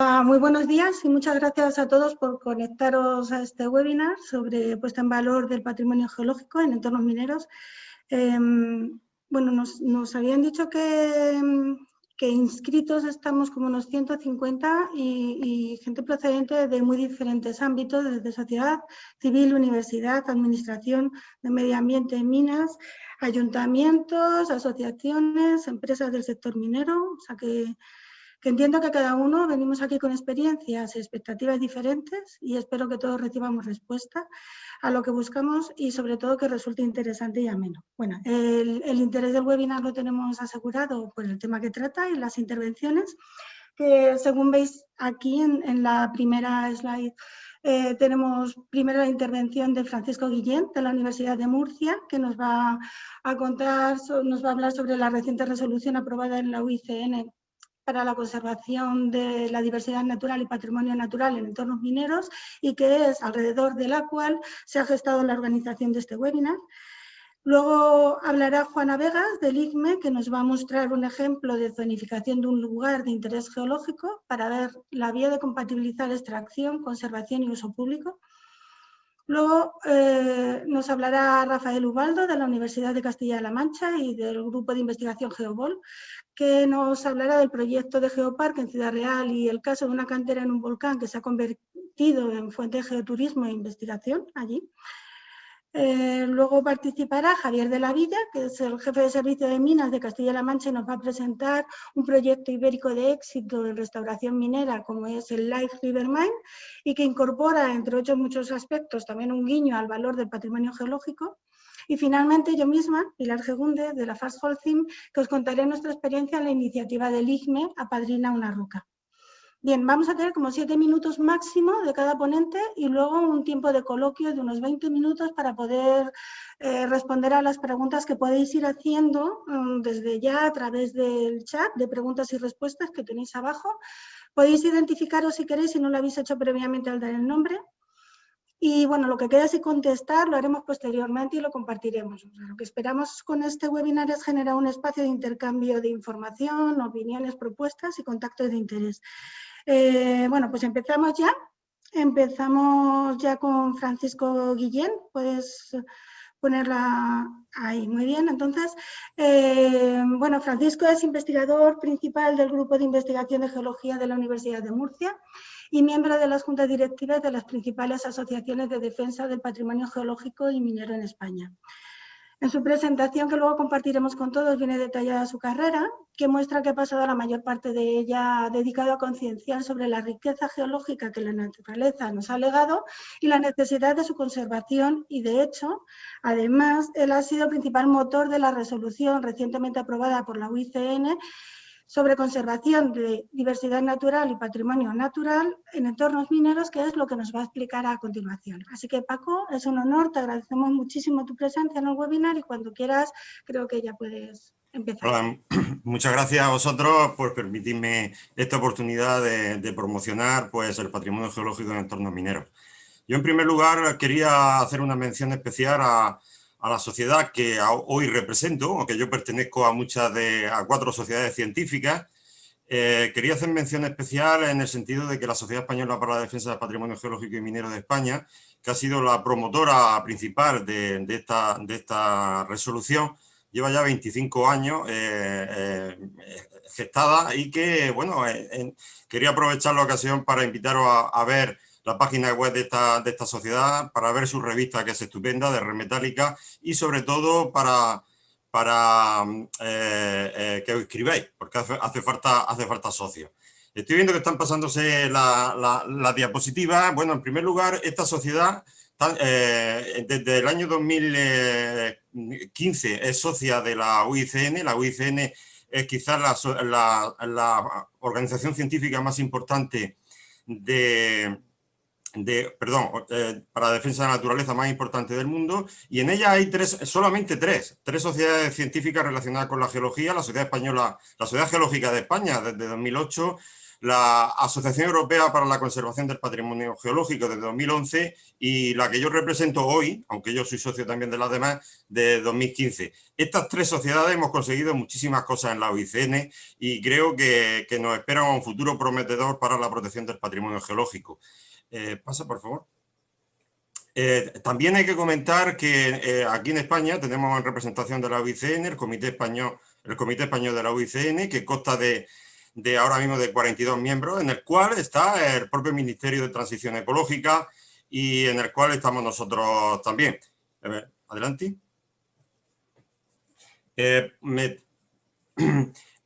Muy buenos días y muchas gracias a todos por conectaros a este webinar sobre puesta en valor del patrimonio geológico en entornos mineros. Bueno, nos habían dicho que inscritos estamos como unos 150 y gente procedente de muy diferentes ámbitos, desde sociedad civil, universidad, administración de medio ambiente, minas, ayuntamientos, asociaciones, empresas del sector minero, o sea que entiendo que cada uno venimos aquí con experiencias y expectativas diferentes y espero que todos recibamos respuesta a lo que buscamos y sobre todo que resulte interesante y ameno. Bueno, el interés del webinar lo tenemos asegurado por el tema que trata y las intervenciones, que según veis aquí en la primera slide, tenemos primero la intervención de Francisco Guillén, de la Universidad de Murcia, que nos va a contar, nos va a hablar sobre la reciente resolución aprobada en la UICN para la conservación de la diversidad natural y patrimonio natural en entornos mineros y que es alrededor de la cual se ha gestado la organización de este webinar. Luego hablará Juana Vegas del ICME, que nos va a mostrar un ejemplo de zonificación de un lugar de interés geológico para ver la vía de compatibilizar extracción, conservación y uso público. Luego nos hablará Rafael Ubaldo de la Universidad de Castilla-La Mancha y del Grupo de Investigación Geobol, que nos hablará del proyecto de Geoparque en Ciudad Real y el caso de una cantera en un volcán que se ha convertido en fuente de geoturismo e investigación allí. Luego participará Javier de la Villa, que es el jefe de servicio de minas de Castilla-La Mancha y nos va a presentar un proyecto ibérico de éxito en restauración minera como es el Life River Mine y que incorpora, entre otros muchos aspectos, también un guiño al valor del patrimonio geológico. Y finalmente yo misma, Pilar Gegunde, de la Fast Holcim, que os contaré nuestra experiencia en la iniciativa del ICME Apadrina una roca. Bien, vamos a tener como 7 minutos máximo de cada ponente y luego un tiempo de coloquio de unos 20 minutos para poder responder a las preguntas que podéis ir haciendo desde ya a través del chat de preguntas y respuestas que tenéis abajo. Podéis identificaros si queréis, si no lo habéis hecho previamente al dar el nombre. Y bueno, lo que queda sin contestar lo haremos posteriormente y lo compartiremos. O sea, lo que esperamos con este webinar es generar un espacio de intercambio de información, opiniones, propuestas y contactos de interés. Bueno, pues empezamos ya. Empezamos ya con Francisco Guillén. Puedes ponerla ahí. Muy bien. Entonces, bueno, Francisco es investigador principal del Grupo de Investigación de Geología de la Universidad de Murcia y miembro de las juntas directivas de las principales asociaciones de defensa del patrimonio geológico y minero en España. En su presentación, que luego compartiremos con todos, viene detallada su carrera, que muestra que ha pasado la mayor parte de ella dedicado a concienciar sobre la riqueza geológica que la naturaleza nos ha legado y la necesidad de su conservación y, de hecho, además, él ha sido el principal motor de la resolución recientemente aprobada por la UICN sobre conservación de diversidad natural y patrimonio natural en entornos mineros, que es lo que nos va a explicar a continuación. Así que, Paco, es un honor, te agradecemos muchísimo tu presencia en el webinar y cuando quieras creo que ya puedes empezar. Hola, muchas gracias a vosotros por permitirme esta oportunidad de promocionar pues, el patrimonio geológico en entornos mineros. Yo, en primer lugar, quería hacer una mención especial a la sociedad que hoy represento, aunque yo pertenezco a a 4 sociedades científicas. Quería hacer mención especial en el sentido de que la Sociedad Española para la Defensa del Patrimonio Geológico y Minero de España, que ha sido la promotora principal de esta resolución, lleva ya 25 años gestada y que, bueno, quería aprovechar la ocasión para invitaros a ver la página web de esta sociedad, para ver su revista, que es estupenda, de Red Metálica, y sobre todo para que os escribáis, porque hace falta socios. Estoy viendo que están pasándose la diapositiva. Bueno, en primer lugar, esta sociedad desde el año 2015 es socia de la UICN. La UICN es quizás la organización científica más importante para la defensa de la naturaleza más importante del mundo, y en ella hay solamente tres sociedades científicas relacionadas con la geología: la Sociedad Española, la Sociedad Geológica de España desde 2008, la Asociación Europea para la Conservación del Patrimonio Geológico de 2011 y la que yo represento hoy, aunque yo soy socio también de las demás, de 2015. Estas tres sociedades hemos conseguido muchísimas cosas en la OICN y creo que nos espera un futuro prometedor para la protección del patrimonio geológico. Pasa, por favor. También hay que comentar que aquí en España tenemos en representación de la OICN el Comité Español de la OICN, que consta de ahora mismo de 42 miembros, en el cual está el propio Ministerio de Transición Ecológica y en el cual estamos nosotros también. Adelante.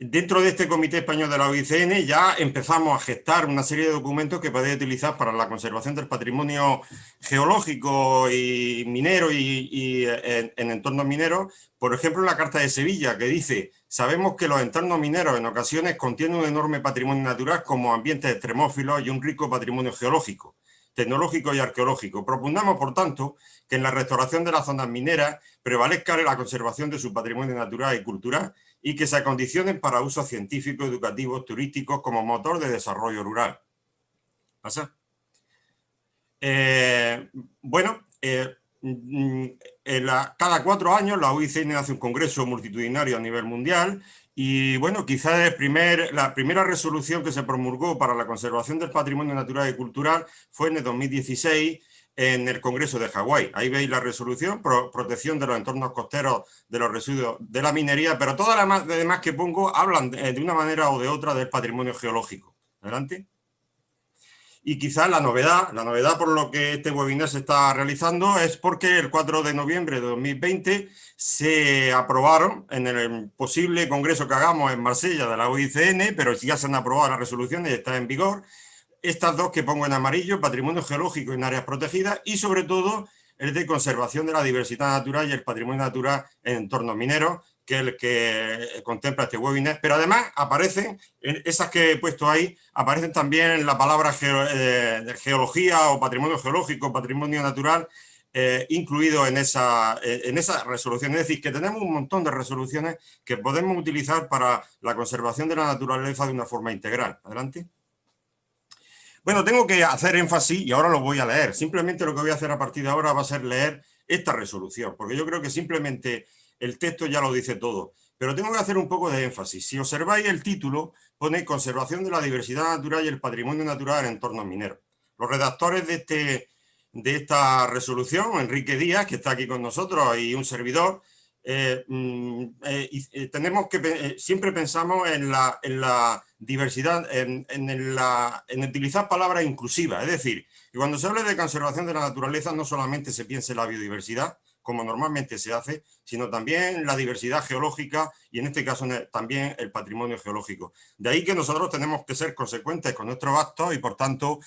Dentro de este Comité Español de la OICN ya empezamos a gestar una serie de documentos que podéis utilizar para la conservación del patrimonio geológico y minero y en entornos mineros. Por ejemplo, la Carta de Sevilla, que dice: sabemos que los entornos mineros en ocasiones contienen un enorme patrimonio natural como ambientes extremófilos y un rico patrimonio geológico, tecnológico y arqueológico. Propugnamos, por tanto, que en la restauración de las zonas mineras prevalezca la conservación de su patrimonio natural y cultural y que se acondicionen para usos científicos, educativos, turísticos como motor de desarrollo rural. ¿Pasa? Cada 4 años la OICN hace un congreso multitudinario a nivel mundial y bueno, quizás la primera resolución que se promulgó para la conservación del patrimonio natural y cultural fue en el 2016 en el Congreso de Hawái. Ahí veis la resolución, protección de los entornos costeros de los residuos de la minería, pero todas las demás que pongo hablan de una manera o de otra del patrimonio geológico. Adelante. Y quizás la novedad por lo que este webinar se está realizando es porque el 4 de noviembre de 2020 se aprobaron en el posible congreso que hagamos en Marsella de la OICN, pero ya se han aprobado las resoluciones y están en vigor, estas dos que pongo en amarillo: patrimonio geológico en áreas protegidas y sobre todo el de conservación de la diversidad natural y el patrimonio natural en entornos mineros, que es el que contempla este webinar. Pero además aparecen, esas que he puesto ahí, aparecen también la palabra geología o patrimonio geológico, patrimonio natural, incluido en esa resolución. Es decir, que tenemos un montón de resoluciones que podemos utilizar para la conservación de la naturaleza de una forma integral. Adelante. Bueno, tengo que hacer énfasis y ahora lo voy a leer. Simplemente lo que voy a hacer a partir de ahora va a ser leer esta resolución, porque yo creo que simplemente el texto ya lo dice todo. Pero tengo que hacer un poco de énfasis. Si observáis el título, pone conservación de la diversidad natural y el patrimonio natural en entornos mineros. Los redactores de esta resolución, Enrique Díaz, que está aquí con nosotros, y un servidor, tenemos que siempre pensamos en la diversidad, en utilizar palabras inclusivas. Es decir, que cuando se habla de conservación de la naturaleza no solamente se piensa en la biodiversidad, como normalmente se hace, sino también la diversidad geológica y en este caso también el patrimonio geológico. De ahí que nosotros tenemos que ser consecuentes con nuestros actos y por tanto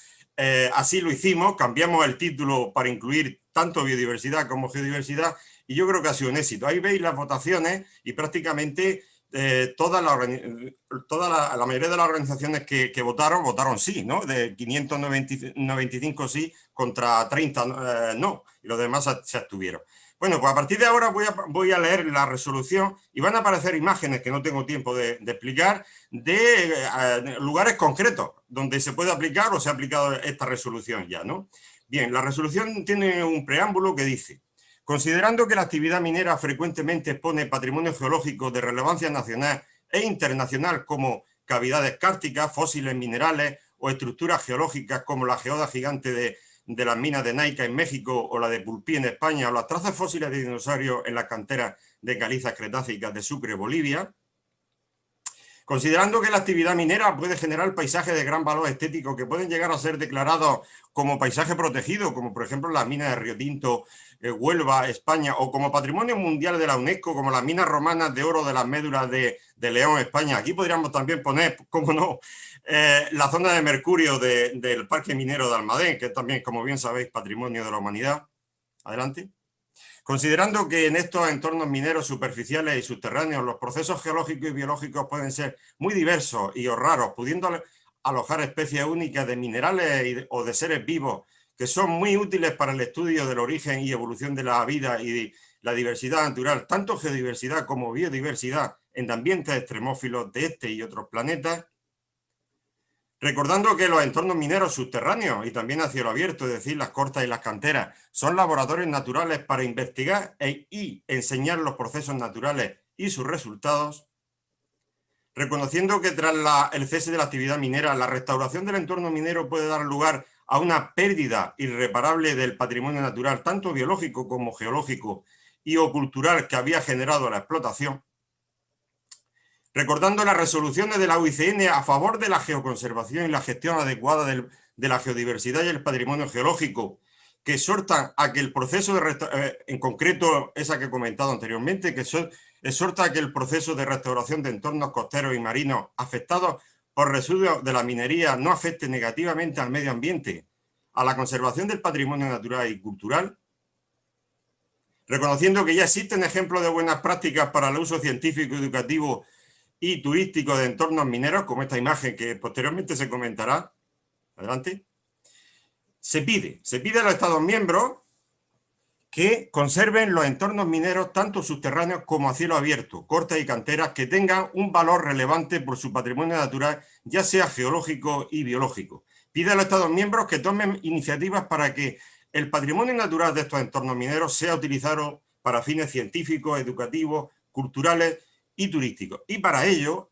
así lo hicimos, cambiamos el título para incluir tanto biodiversidad como geodiversidad y yo creo que ha sido un éxito. Ahí veis las votaciones y prácticamente la mayoría de las organizaciones que votaron sí, ¿no? De 595 sí contra 30 no, y los demás se abstuvieron. Bueno, pues a partir de ahora voy a leer la resolución y van a aparecer imágenes que no tengo tiempo de explicar de lugares concretos donde se puede aplicar o se ha aplicado esta resolución ya, ¿no? Bien, la resolución tiene un preámbulo que dice: considerando que la actividad minera frecuentemente expone patrimonio geológico de relevancia nacional e internacional como cavidades kárticas, fósiles minerales o estructuras geológicas como la geoda gigante de las minas de Naica en México o la de Pulpí en España o las trazas fósiles de dinosaurios en las canteras de calizas cretácicas de Sucre, Bolivia, considerando que la actividad minera puede generar paisajes de gran valor estético que pueden llegar a ser declarados como paisaje protegido, como por ejemplo las minas de Río Tinto, Huelva, España, o como patrimonio mundial de la UNESCO, como las minas romanas de oro de las médulas de León, España. Aquí podríamos también poner, cómo no, la zona de mercurio del Parque Minero de Almadén, que también, como bien sabéis, patrimonio de la humanidad. Adelante. Considerando que en estos entornos mineros superficiales y subterráneos los procesos geológicos y biológicos pueden ser muy diversos y raros, pudiendo alojar especies únicas de minerales o de seres vivos que son muy útiles para el estudio del origen y evolución de la vida y la diversidad natural, tanto geodiversidad como biodiversidad en ambientes extremófilos de este y otros planetas, Recordando que los entornos mineros subterráneos y también a cielo abierto, es decir, las cortas y las canteras, son laboratorios naturales para investigar y enseñar los procesos naturales y sus resultados. Reconociendo que tras el cese de la actividad minera, la restauración del entorno minero puede dar lugar a una pérdida irreparable del patrimonio natural, tanto biológico como geológico y o cultural que había generado la explotación. Recordando las resoluciones de la UICN a favor de la geoconservación y la gestión adecuada de la geodiversidad y el patrimonio geológico, que exhortan a que el proceso de en concreto esa que he comentado anteriormente, que exhorta a que el proceso de restauración de entornos costeros y marinos afectados por residuos de la minería no afecte negativamente al medio ambiente, a la conservación del patrimonio natural y cultural, reconociendo que ya existen ejemplos de buenas prácticas para el uso científico, educativo y turístico de entornos mineros, como esta imagen que posteriormente se comentará. Adelante. Se pide a los Estados miembros que conserven los entornos mineros tanto subterráneos como a cielo abierto, cortas y canteras, que tengan un valor relevante por su patrimonio natural, ya sea geológico y biológico. Pide a los Estados miembros que tomen iniciativas para que el patrimonio natural de estos entornos mineros sea utilizado para fines científicos, educativos, culturales y turísticos. Y para ello,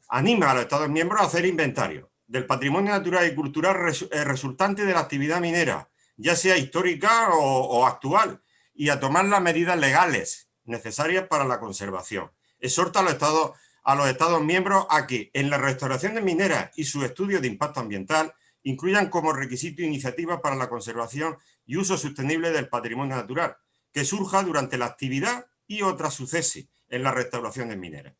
anima a los Estados miembros a hacer inventario del patrimonio natural y cultural resultante de la actividad minera, ya sea histórica o actual, y a tomar las medidas legales necesarias para la conservación. Exhorta a los Estados miembros a que en la restauración de mineras y su estudio de impacto ambiental incluyan como requisito iniciativas para la conservación y uso sostenible del patrimonio natural, que surja durante la actividad y otras sucese en la restauración de mineras.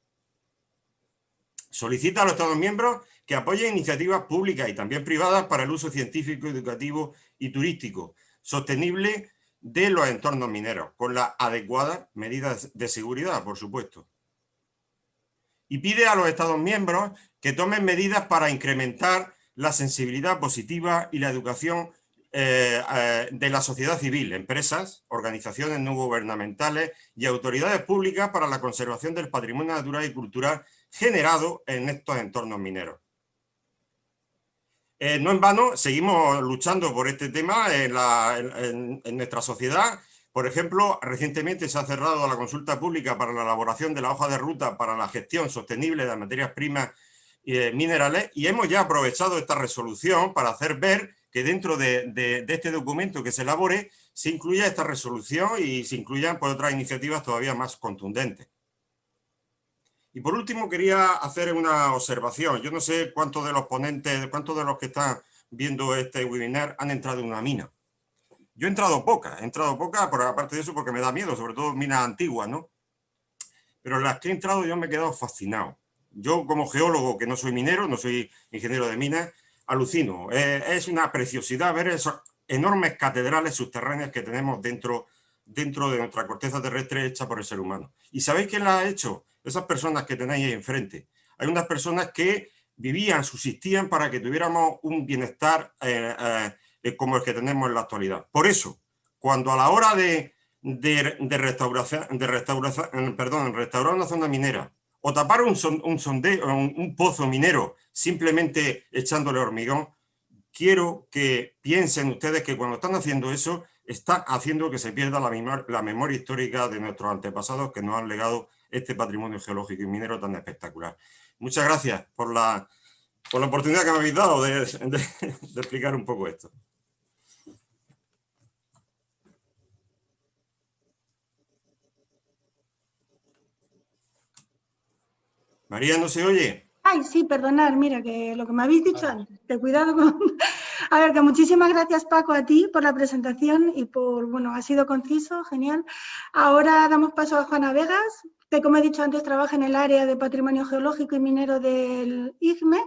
Solicita a los Estados miembros que apoyen iniciativas públicas y también privadas para el uso científico, educativo y turístico sostenible de los entornos mineros, con las adecuadas medidas de seguridad, por supuesto. Y pide a los Estados miembros que tomen medidas para incrementar la sensibilidad positiva y la educación de la sociedad civil, empresas, organizaciones no gubernamentales y autoridades públicas para la conservación del patrimonio natural y cultural generado en estos entornos mineros. No en vano, seguimos luchando por este tema en nuestra sociedad. Por ejemplo, recientemente se ha cerrado la consulta pública para la elaboración de la hoja de ruta para la gestión sostenible de las materias primas minerales, y hemos ya aprovechado esta resolución para hacer ver que dentro de este documento que se elabore se incluya esta resolución y se incluyan por otras iniciativas todavía más contundentes. Y por último quería hacer una observación. Yo no sé cuántos de los ponentes, cuántos de los que están viendo este webinar han entrado en una mina. Yo he entrado pocas, pero aparte de eso porque me da miedo, sobre todo minas antiguas, ¿no? Pero las que he entrado yo me he quedado fascinado. Yo como geólogo, que no soy minero, no soy ingeniero de minas, alucino. Es una preciosidad ver esas enormes catedrales subterráneas que tenemos dentro de nuestra corteza terrestre hecha por el ser humano. ¿Y sabéis quién las ha hecho? Esas personas que tenéis ahí enfrente. Hay unas personas que vivían, subsistían para que tuviéramos un bienestar como el que tenemos en la actualidad. Por eso, cuando a la hora de restaurar una zona minera o tapar un pozo minero simplemente echándole hormigón, quiero que piensen ustedes que cuando están haciendo eso, está haciendo que se pierda la memoria histórica de nuestros antepasados que nos han legado este patrimonio geológico y minero tan espectacular. Muchas gracias por la oportunidad que me habéis dado de explicar un poco esto. María, ¿no se oye? Ay, sí, perdonad, mira, que lo que me habéis dicho antes, de cuidado con... A ver, que muchísimas gracias, Paco, a ti por la presentación y por, bueno, ha sido conciso, genial. Ahora damos paso a Juana Vegas, que como he dicho antes trabaja en el área de patrimonio geológico y minero del IGME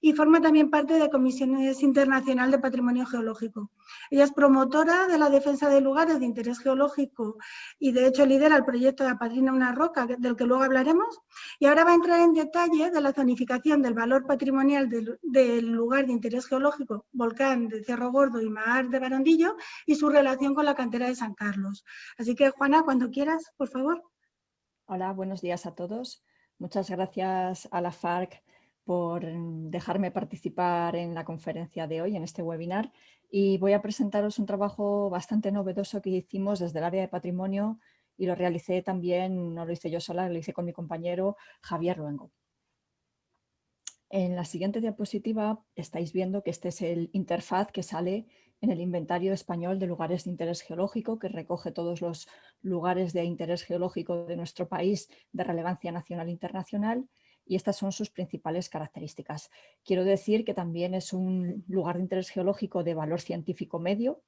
y forma también parte de Comisiones Internacional de Patrimonio Geológico. Ella es promotora de la defensa de lugares de interés geológico y de hecho lidera el proyecto de Apadrina una roca, del que luego hablaremos, y ahora va a entrar en detalle de la zonificación del valor patrimonial del lugar de interés geológico, volcán de Cerro Gordo y Mar de Barandillo, y su relación con la cantera de San Carlos. Así que, Juana, cuando quieras, por favor. Hola, buenos días a todos. Muchas gracias a la FARC por dejarme participar en la conferencia de hoy, en este webinar, y voy a presentaros un trabajo bastante novedoso que hicimos desde el área de patrimonio y lo realicé también, no lo hice yo sola, lo hice con mi compañero Javier Luengo. En la siguiente diapositiva estáis viendo que este es el interfaz que sale en el Inventario Español de Lugares de Interés Geológico, que recoge todos los lugares de interés geológico de nuestro país de relevancia nacional e internacional, y estas son sus principales características. Quiero decir que también es un lugar de interés geológico de valor científico medio,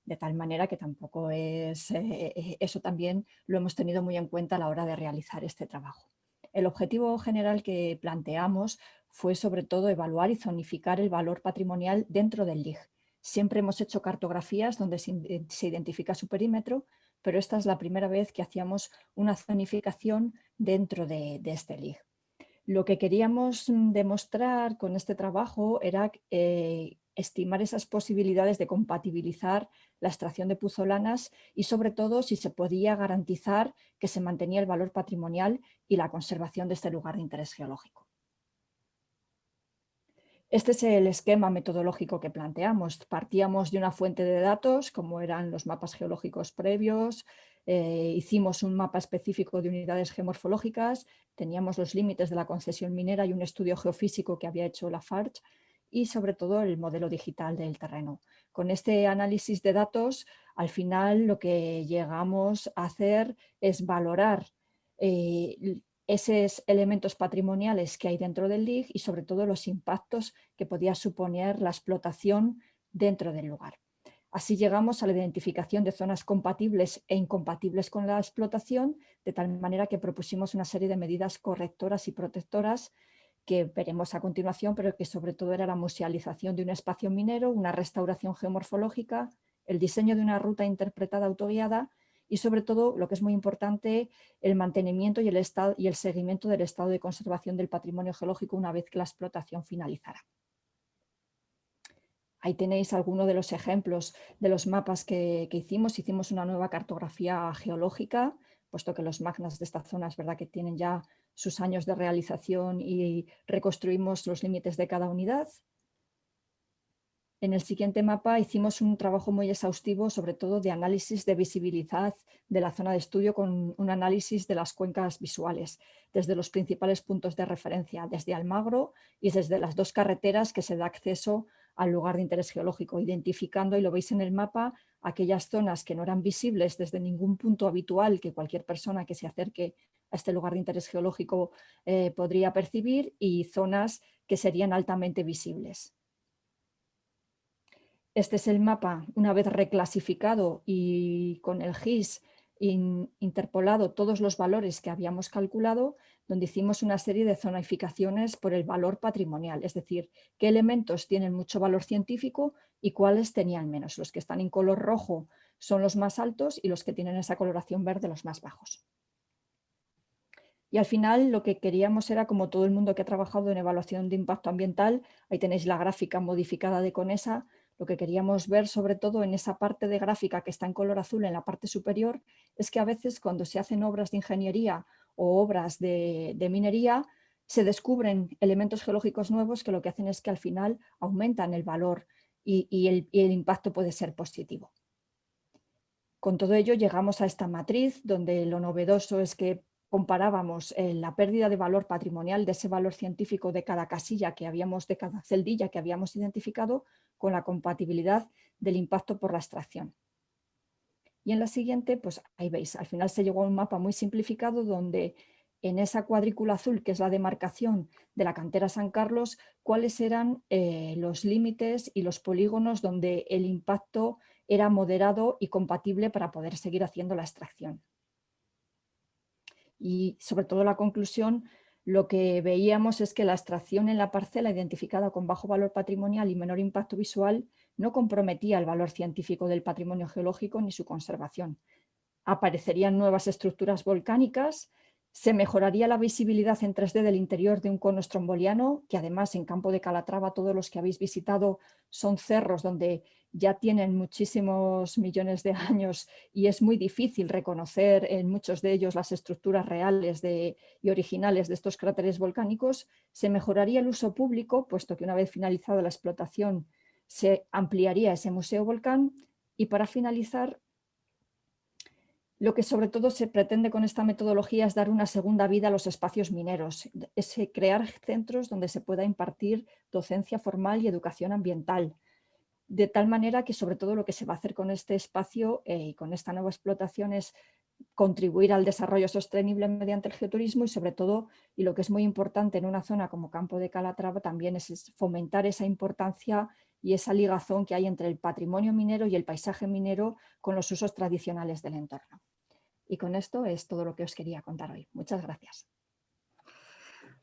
de tal manera que tampoco es, eso también lo hemos tenido muy en cuenta a la hora de realizar este trabajo. El objetivo general que planteamos fue sobre todo evaluar y zonificar el valor patrimonial dentro del LIG. Siempre hemos hecho cartografías donde se identifica su perímetro, pero esta es la primera vez que hacíamos una zonificación dentro de este LIG. Lo que queríamos demostrar con este trabajo era estimar esas posibilidades de compatibilizar la extracción de puzolanas y sobre todo si se podía garantizar que se mantenía el valor patrimonial y la conservación de este lugar de interés geológico. Este es el esquema metodológico que planteamos. Partíamos de una fuente de datos, como eran los mapas geológicos previos, hicimos un mapa específico de unidades geomorfológicas, teníamos los límites de la concesión minera y un estudio geofísico que había hecho Lafarge y sobre todo el modelo digital del terreno. Con este análisis de datos, al final lo que llegamos a hacer es valorar esos elementos patrimoniales que hay dentro del LIG y sobre todo los impactos que podía suponer la explotación dentro del lugar. Así llegamos a la identificación de zonas compatibles e incompatibles con la explotación, de tal manera que propusimos una serie de medidas correctoras y protectoras que veremos a continuación, pero que sobre todo era la musealización de un espacio minero, una restauración geomorfológica, el diseño de una ruta interpretada autoguiada y sobre todo, lo que es muy importante, el mantenimiento y el seguimiento del estado de conservación del patrimonio geológico una vez que la explotación finalizara. Ahí tenéis algunos de los ejemplos de los mapas que hicimos. Hicimos una nueva cartografía geológica, puesto que los magnas de esta zona es verdad que tienen ya sus años de realización y reconstruimos los límites de cada unidad. En el siguiente mapa hicimos un trabajo muy exhaustivo, sobre todo de análisis de visibilidad de la zona de estudio con un análisis de las cuencas visuales, desde los principales puntos de referencia, desde Almagro y desde las dos carreteras que se da acceso al lugar de interés geológico, identificando, y lo veis en el mapa, aquellas zonas que no eran visibles desde ningún punto habitual que cualquier persona que se acerque a este lugar de interés geológico podría percibir y zonas que serían altamente visibles. Este es el mapa, una vez reclasificado y con el GIS interpolado todos los valores que habíamos calculado, donde hicimos una serie de zonificaciones por el valor patrimonial, es decir, qué elementos tienen mucho valor científico y cuáles tenían menos. Los que están en color rojo son los más altos y los que tienen esa coloración verde los más bajos. Y al final lo que queríamos era, como todo el mundo que ha trabajado en evaluación de impacto ambiental, ahí tenéis la gráfica modificada de CONESA. Lo que queríamos ver, sobre todo en esa parte de gráfica que está en color azul en la parte superior, es que a veces cuando se hacen obras de ingeniería o obras de minería, se descubren elementos geológicos nuevos que lo que hacen es que al final aumentan el valor y el impacto puede ser positivo. Con todo ello llegamos a esta matriz donde lo novedoso es que comparábamos la pérdida de valor patrimonial de ese valor científico de cada casilla que habíamos, de cada celdilla que habíamos identificado, con la compatibilidad del impacto por la extracción. Y en la siguiente, pues ahí veis, al final se llegó a un mapa muy simplificado donde en esa cuadrícula azul, que es la demarcación de la cantera San Carlos, cuáles eran los límites y los polígonos donde el impacto era moderado y compatible para poder seguir haciendo la extracción. Y sobre todo la conclusión, lo que veíamos es que la extracción en la parcela identificada con bajo valor patrimonial y menor impacto visual no comprometía el valor científico del patrimonio geológico ni su conservación. Aparecerían nuevas estructuras volcánicas Se mejoraría la visibilidad en 3D del interior de un cono stromboliano, que además en Campo de Calatrava, todos los que habéis visitado, son cerros donde ya tienen muchísimos millones de años y es muy difícil reconocer en muchos de ellos las estructuras reales y originales de estos cráteres volcánicos. Se mejoraría el uso público, puesto que una vez finalizada la explotación se ampliaría ese museo volcán. Y para finalizar, lo que sobre todo se pretende con esta metodología es dar una segunda vida a los espacios mineros, es crear centros donde se pueda impartir docencia formal y educación ambiental, de tal manera que sobre todo lo que se va a hacer con este espacio y con esta nueva explotación es contribuir al desarrollo sostenible mediante el geoturismo y sobre todo, y lo que es muy importante en una zona como Campo de Calatrava también es fomentar esa importancia y esa ligazón que hay entre el patrimonio minero y el paisaje minero con los usos tradicionales del entorno. Y con esto es todo lo que os quería contar hoy. Muchas gracias.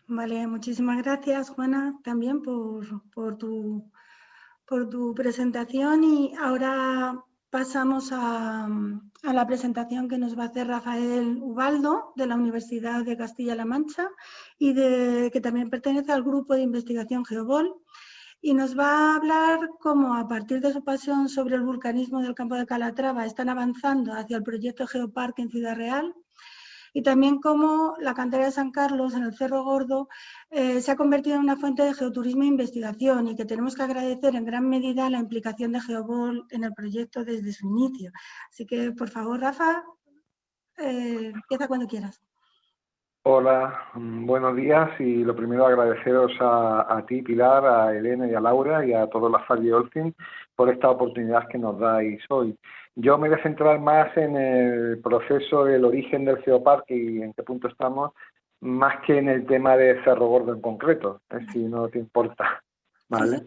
Vale, muchísimas gracias, Juana, también por tu presentación. Y ahora pasamos a la presentación que nos va a hacer Rafael Ubaldo, de la Universidad de Castilla-La Mancha, y que también pertenece al grupo de investigación GeoVol. Y nos va a hablar cómo, a partir de su pasión sobre el vulcanismo del Campo de Calatrava, están avanzando hacia el proyecto Geoparque en Ciudad Real, y también cómo la cantera de San Carlos, en el Cerro Gordo, se ha convertido en una fuente de geoturismo e investigación, y que tenemos que agradecer en gran medida la implicación de GeoVol en el proyecto desde su inicio. Así que, por favor, Rafa, empieza cuando quieras. Hola, buenos días, y lo primero agradeceros a ti, Pilar, a Elena y a Laura y a todos los Falle Olfin por esta oportunidad que nos dais hoy. Yo me voy a centrar más en el proceso del origen del geoparque y en qué punto estamos, más que en el tema de Cerro Gordo en concreto, si no te importa, ¿vale?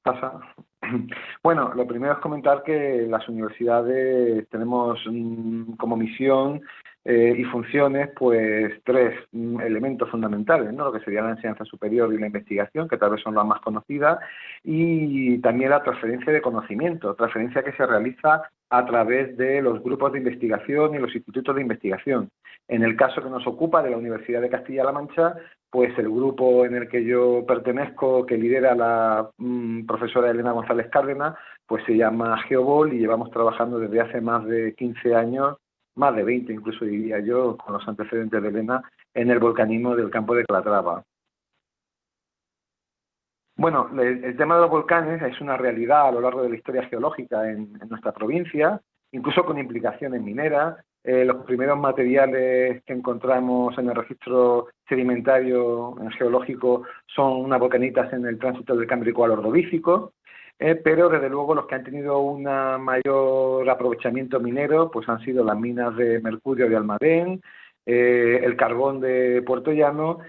¿Pasa? Bueno, lo primero es comentar que las universidades tenemos como misión y funciones, pues, tres elementos fundamentales, ¿no? Lo que sería la enseñanza superior y la investigación, que tal vez son las más conocidas, y también la transferencia de conocimiento, transferencia que se realiza a través de los grupos de investigación y los institutos de investigación. En el caso que nos ocupa de la Universidad de Castilla-La Mancha, pues el grupo en el que yo pertenezco, que lidera la profesora Elena González Cárdenas, pues se llama GeoVol, y llevamos trabajando desde hace más de 15 años, más de 20 incluso diría yo, con los antecedentes de Elena, en el volcanismo del Campo de Calatrava. Bueno, el tema de los volcanes es una realidad a lo largo de la historia geológica en nuestra provincia, incluso con implicaciones mineras. Los primeros materiales que encontramos en el registro sedimentario geológico son unas volcanitas en el tránsito del Cámbrico al Ordovícico, pero desde luego los que han tenido un mayor aprovechamiento minero pues han sido las minas de mercurio de Almadén, el carbón de Puerto Llano.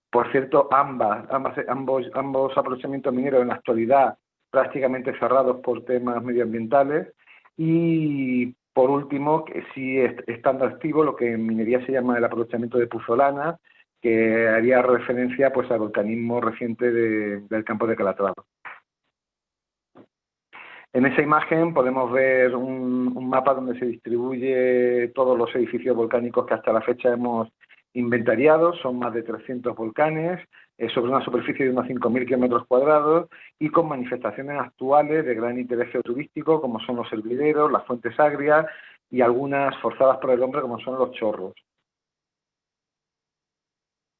Por cierto, ambos aprovechamientos mineros en la actualidad prácticamente cerrados por temas medioambientales. Y por último, que sí estando activo lo que en minería se llama el aprovechamiento de puzolana, que haría referencia pues al volcanismo reciente del Campo de Calatrava. En esa imagen podemos ver un mapa donde se distribuye todos los edificios volcánicos que hasta la fecha hemos inventariado. Son más de 300 volcanes, sobre una superficie de unos 5.000 kilómetros cuadrados, y con manifestaciones actuales de gran interés geoturístico, como son los hervideros, las fuentes agrias y algunas forzadas por el hombre, como son los chorros.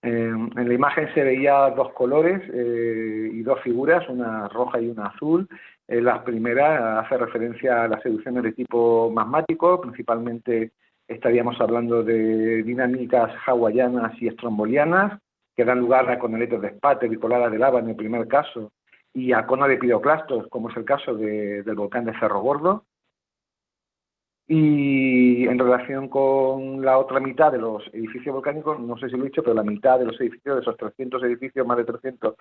En la imagen se veía dos colores y dos figuras, una roja y una azul. La primera hace referencia a las erupciones de tipo magmático, principalmente estaríamos hablando de dinámicas hawaianas y estrombolianas, que dan lugar a coneletos de espáter y coladas de lava en el primer caso, y a cono de piroclastos, como es el caso del volcán de Cerro Gordo. Y en relación con la otra mitad de los edificios volcánicos, no sé si lo he dicho, pero la mitad de los edificios, de esos 300 edificios, más de 300,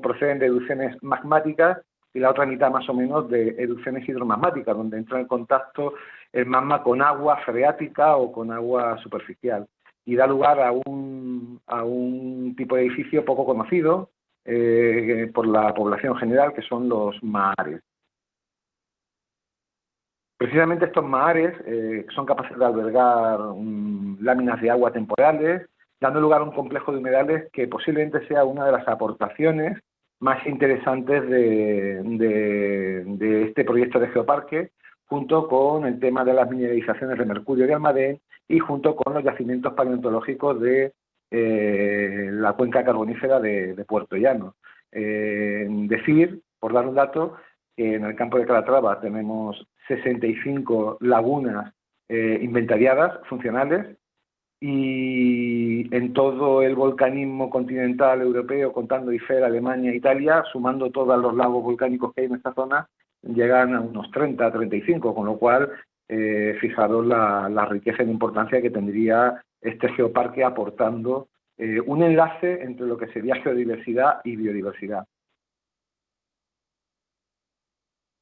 proceden de erupciones magmáticas, y la otra mitad más o menos de erupciones hidromagmáticas, donde entra en contacto el magma con agua freática o con agua superficial, y da lugar a un tipo de edificio poco conocido por la población general, que son los mahares. Precisamente estos mahares son capaces de albergar láminas de agua temporales, dando lugar a un complejo de humedales que posiblemente sea una de las aportaciones más interesantes de este proyecto de geoparque, junto con el tema de las mineralizaciones de mercurio de Almadén y junto con los yacimientos paleontológicos de la cuenca carbonífera de Puerto Llano. Decir, por dar un dato, que en el campo de Calatrava tenemos 65 lagunas inventariadas, funcionales, y en todo el volcanismo continental europeo, contando IFER, Alemania, Italia, sumando todos los lagos volcánicos que hay en esta zona, llegan a unos 30, 35, con lo cual, fijaros la riqueza y la importancia que tendría este geoparque aportando un enlace entre lo que sería geodiversidad y biodiversidad.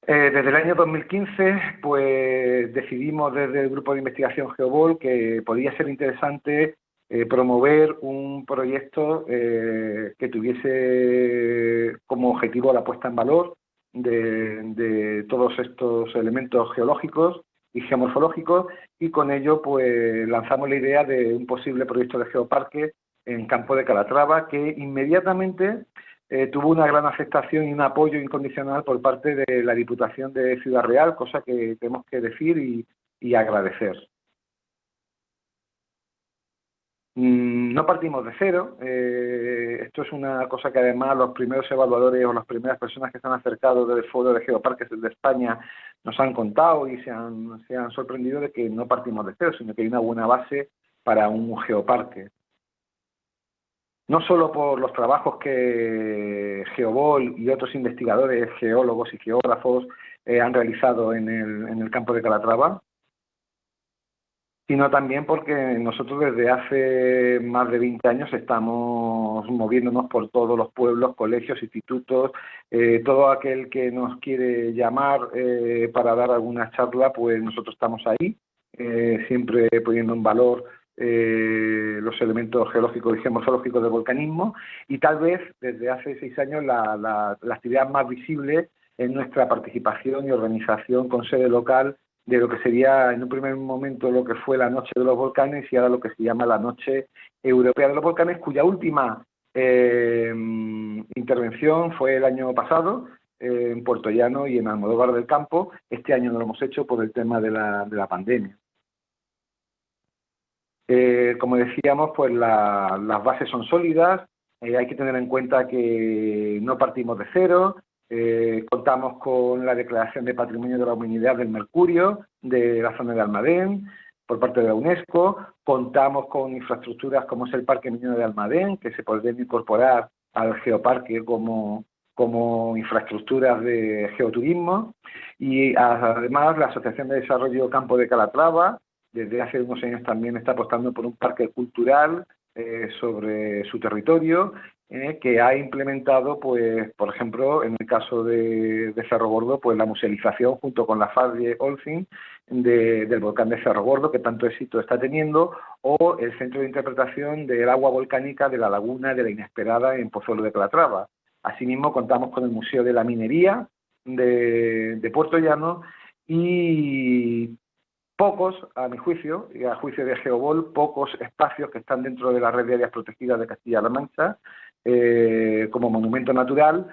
Desde el año 2015, pues decidimos desde el Grupo de Investigación GeoVol que podía ser interesante promover un proyecto que tuviese como objetivo la puesta en valor de todos estos elementos geológicos y geomorfológicos, y con ello pues lanzamos la idea de un posible proyecto de geoparque en Campo de Calatrava, que inmediatamente tuvo una gran aceptación y un apoyo incondicional por parte de la Diputación de Ciudad Real, cosa que tenemos que decir y agradecer. No partimos de cero, esto es una cosa que además los primeros evaluadores o las primeras personas que se han acercado del Foro de Geoparques de España nos han contado y se han sorprendido de que no partimos de cero, sino que hay una buena base para un geoparque. No solo por los trabajos que GeoVol y otros investigadores, geólogos y geógrafos han realizado en el campo de Calatrava, sino también porque nosotros desde hace más de 20 años estamos moviéndonos por todos los pueblos, colegios, institutos, todo aquel que nos quiere llamar para dar alguna charla, pues nosotros estamos ahí, siempre poniendo en valor los elementos geológicos y geomorfológicos del volcanismo, y tal vez desde hace 6 años la actividad más visible es nuestra participación y organización con sede local de lo que sería en un primer momento lo que fue la Noche de los Volcanes y ahora lo que se llama la Noche Europea de los Volcanes, cuya última intervención fue el año pasado en Puerto Llano y en Almodóvar del Campo. Este año no lo hemos hecho por el tema de la pandemia. Como decíamos, pues las bases son sólidas, hay que tener en cuenta que no partimos de cero, contamos con la declaración de Patrimonio de la Humanidad del Mercurio, de la zona de Almadén, por parte de la UNESCO, contamos con infraestructuras como es el Parque Minero de Almadén, que se podrían incorporar al geoparque como infraestructuras de geoturismo, y además la Asociación de Desarrollo Campo de Calatrava, desde hace unos años también está apostando por un parque cultural sobre su territorio, que ha implementado, pues, por ejemplo, en el caso de Cerro Gordo, pues la musealización junto con la FAD de Olcin del volcán de Cerro Gordo, que tanto éxito está teniendo, o el centro de interpretación del agua volcánica de la laguna de la Inesperada en Pozuelo de Calatrava. Asimismo, contamos con el Museo de la Minería de Puerto Llano y pocos, a mi juicio, y a juicio de GeoVol, pocos espacios que están dentro de la red de áreas protegidas de Castilla-La Mancha como monumento natural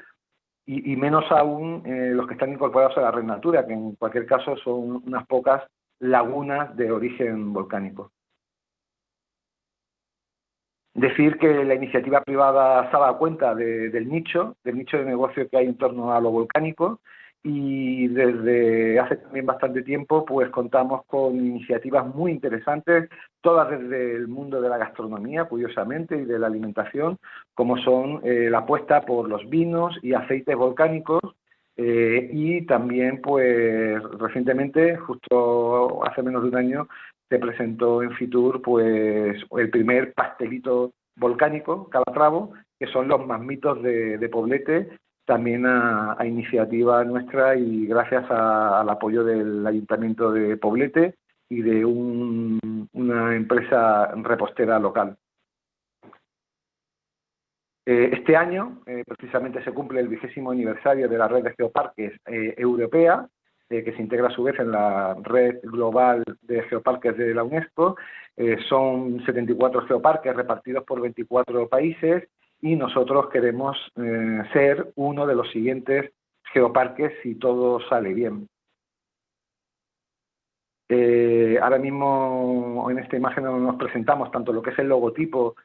y menos aún los que están incorporados a la red Natura, que en cualquier caso son unas pocas lagunas de origen volcánico. Decir que la iniciativa privada se ha dado cuenta del nicho de negocio que hay en torno a lo volcánico, y desde hace también bastante tiempo pues contamos con iniciativas muy interesantes, todas desde el mundo de la gastronomía, curiosamente, y de la alimentación, como son la apuesta por los vinos y aceites volcánicos, y también pues recientemente, justo hace menos de un año, se presentó en Fitur pues el primer pastelito volcánico, Calatravo, que son los mammitos de Poblete, también a iniciativa nuestra y gracias al apoyo del Ayuntamiento de Poblete y de una empresa repostera local. Este año, precisamente, se cumple el 20º aniversario de la Red de Geoparques Europea, que se integra a su vez en la red global de geoparques de la UNESCO. Son 74 geoparques repartidos por 24 países y nosotros queremos ser uno de los siguientes geoparques si todo sale bien. Ahora mismo en esta imagen nos presentamos tanto lo que es el logotipo,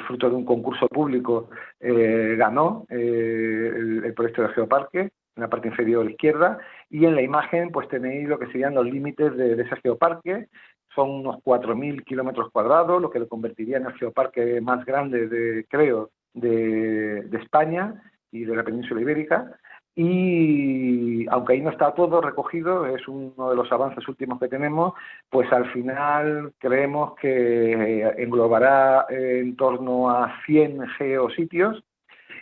fruto de un concurso público, ganó el proyecto de geoparque, en la parte inferior izquierda, y en la imagen pues tenéis lo que serían los límites de ese geoparque. Son unos 4.000 kilómetros cuadrados, lo que lo convertiría en el geoparque más grande, de España y de la península ibérica. Y aunque ahí no está todo recogido, es uno de los avances últimos que tenemos, pues al final creemos que englobará en torno a 100 geositios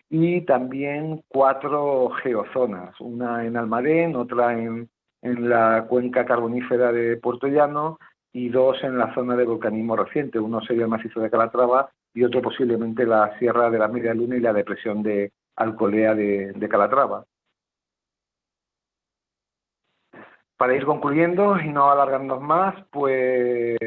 y también 4 geozonas, una en Almadén, otra en la cuenca carbonífera de Puerto Llano y 2 en la zona de volcanismo reciente. Uno sería el macizo de Calatrava y otro posiblemente la Sierra de la Media Luna y la depresión de Alcolea de Calatrava. Para ir concluyendo y no alargarnos más, pues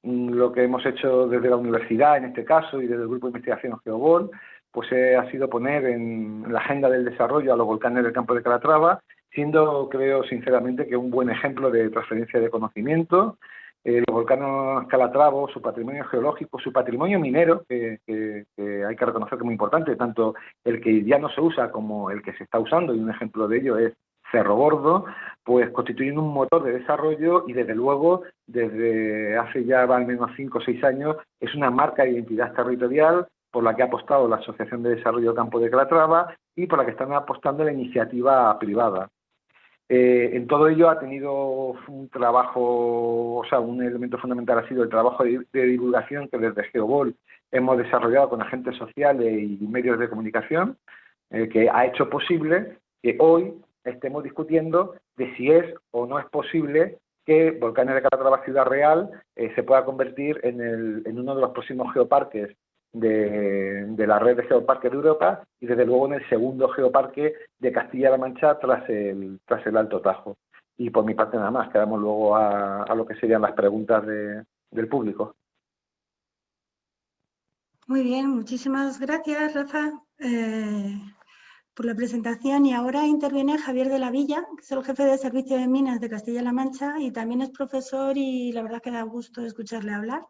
lo que hemos hecho desde la universidad, en este caso, y desde el Grupo de Investigación GeoVol, pues ha sido poner en la agenda del desarrollo a los volcanes del campo de Calatrava, siendo, creo sinceramente, que un buen ejemplo de transferencia de conocimiento. Los volcanes Calatrava, su patrimonio geológico, su patrimonio minero, que hay que reconocer que es muy importante, tanto el que ya no se usa como el que se está usando, y un ejemplo de ello es Cerro Gordo, pues constituyen un motor de desarrollo y desde luego desde hace ya al menos 5 o 6 años es una marca de identidad territorial por la que ha apostado la Asociación de Desarrollo Campo de Calatrava y por la que están apostando la iniciativa privada. En todo ello ha tenido un trabajo, o sea, un elemento fundamental ha sido el trabajo de divulgación que desde GeoVol hemos desarrollado con agentes sociales y medios de comunicación, que ha hecho posible que hoy estemos discutiendo de si es o no es posible que Volcanes de Calatrava Ciudad Real se pueda convertir en uno de los próximos geoparques de la red de geoparques de Europa y desde luego en el segundo geoparque de Castilla-La Mancha tras el Alto Tajo. Y por mi parte nada más, quedamos luego a lo que serían las preguntas del público. Muy bien, muchísimas gracias, Rafa, por la presentación. Y ahora interviene Javier de la Villa, que es el jefe de Servicio de Minas de Castilla-La Mancha y también es profesor y la verdad que da gusto escucharle hablar.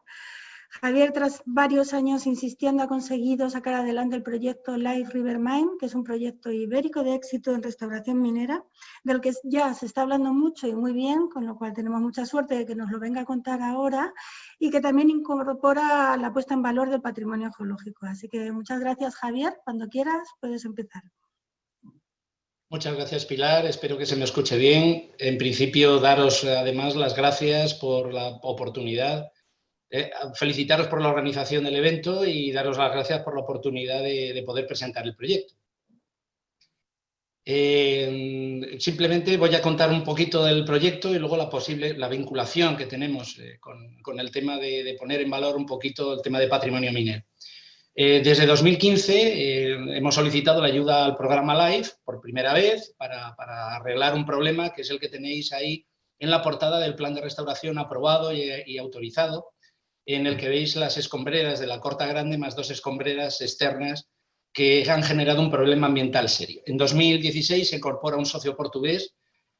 Javier, tras varios años insistiendo, ha conseguido sacar adelante el proyecto Live River Mine, que es un proyecto ibérico de éxito en restauración minera, del que ya se está hablando mucho y muy bien, con lo cual tenemos mucha suerte de que nos lo venga a contar ahora y que también incorpora la puesta en valor del patrimonio geológico. Así que muchas gracias, Javier. Cuando quieras puedes empezar. Muchas gracias, Pilar. Espero que se me escuche bien. En principio, daros además las gracias por la oportunidad. Felicitaros por la organización del evento y daros las gracias por la oportunidad de poder presentar el proyecto. Simplemente voy a contar un poquito del proyecto y luego la vinculación que tenemos con el tema de poner en valor un poquito el tema de patrimonio minero. Desde 2015 hemos solicitado la ayuda al programa LIFE por primera vez para arreglar un problema que es el que tenéis ahí en la portada del plan de restauración aprobado y autorizado, en el que veis las escombreras de la Corta Grande más 2 escombreras externas que han generado un problema ambiental serio. En 2016 se incorpora un socio portugués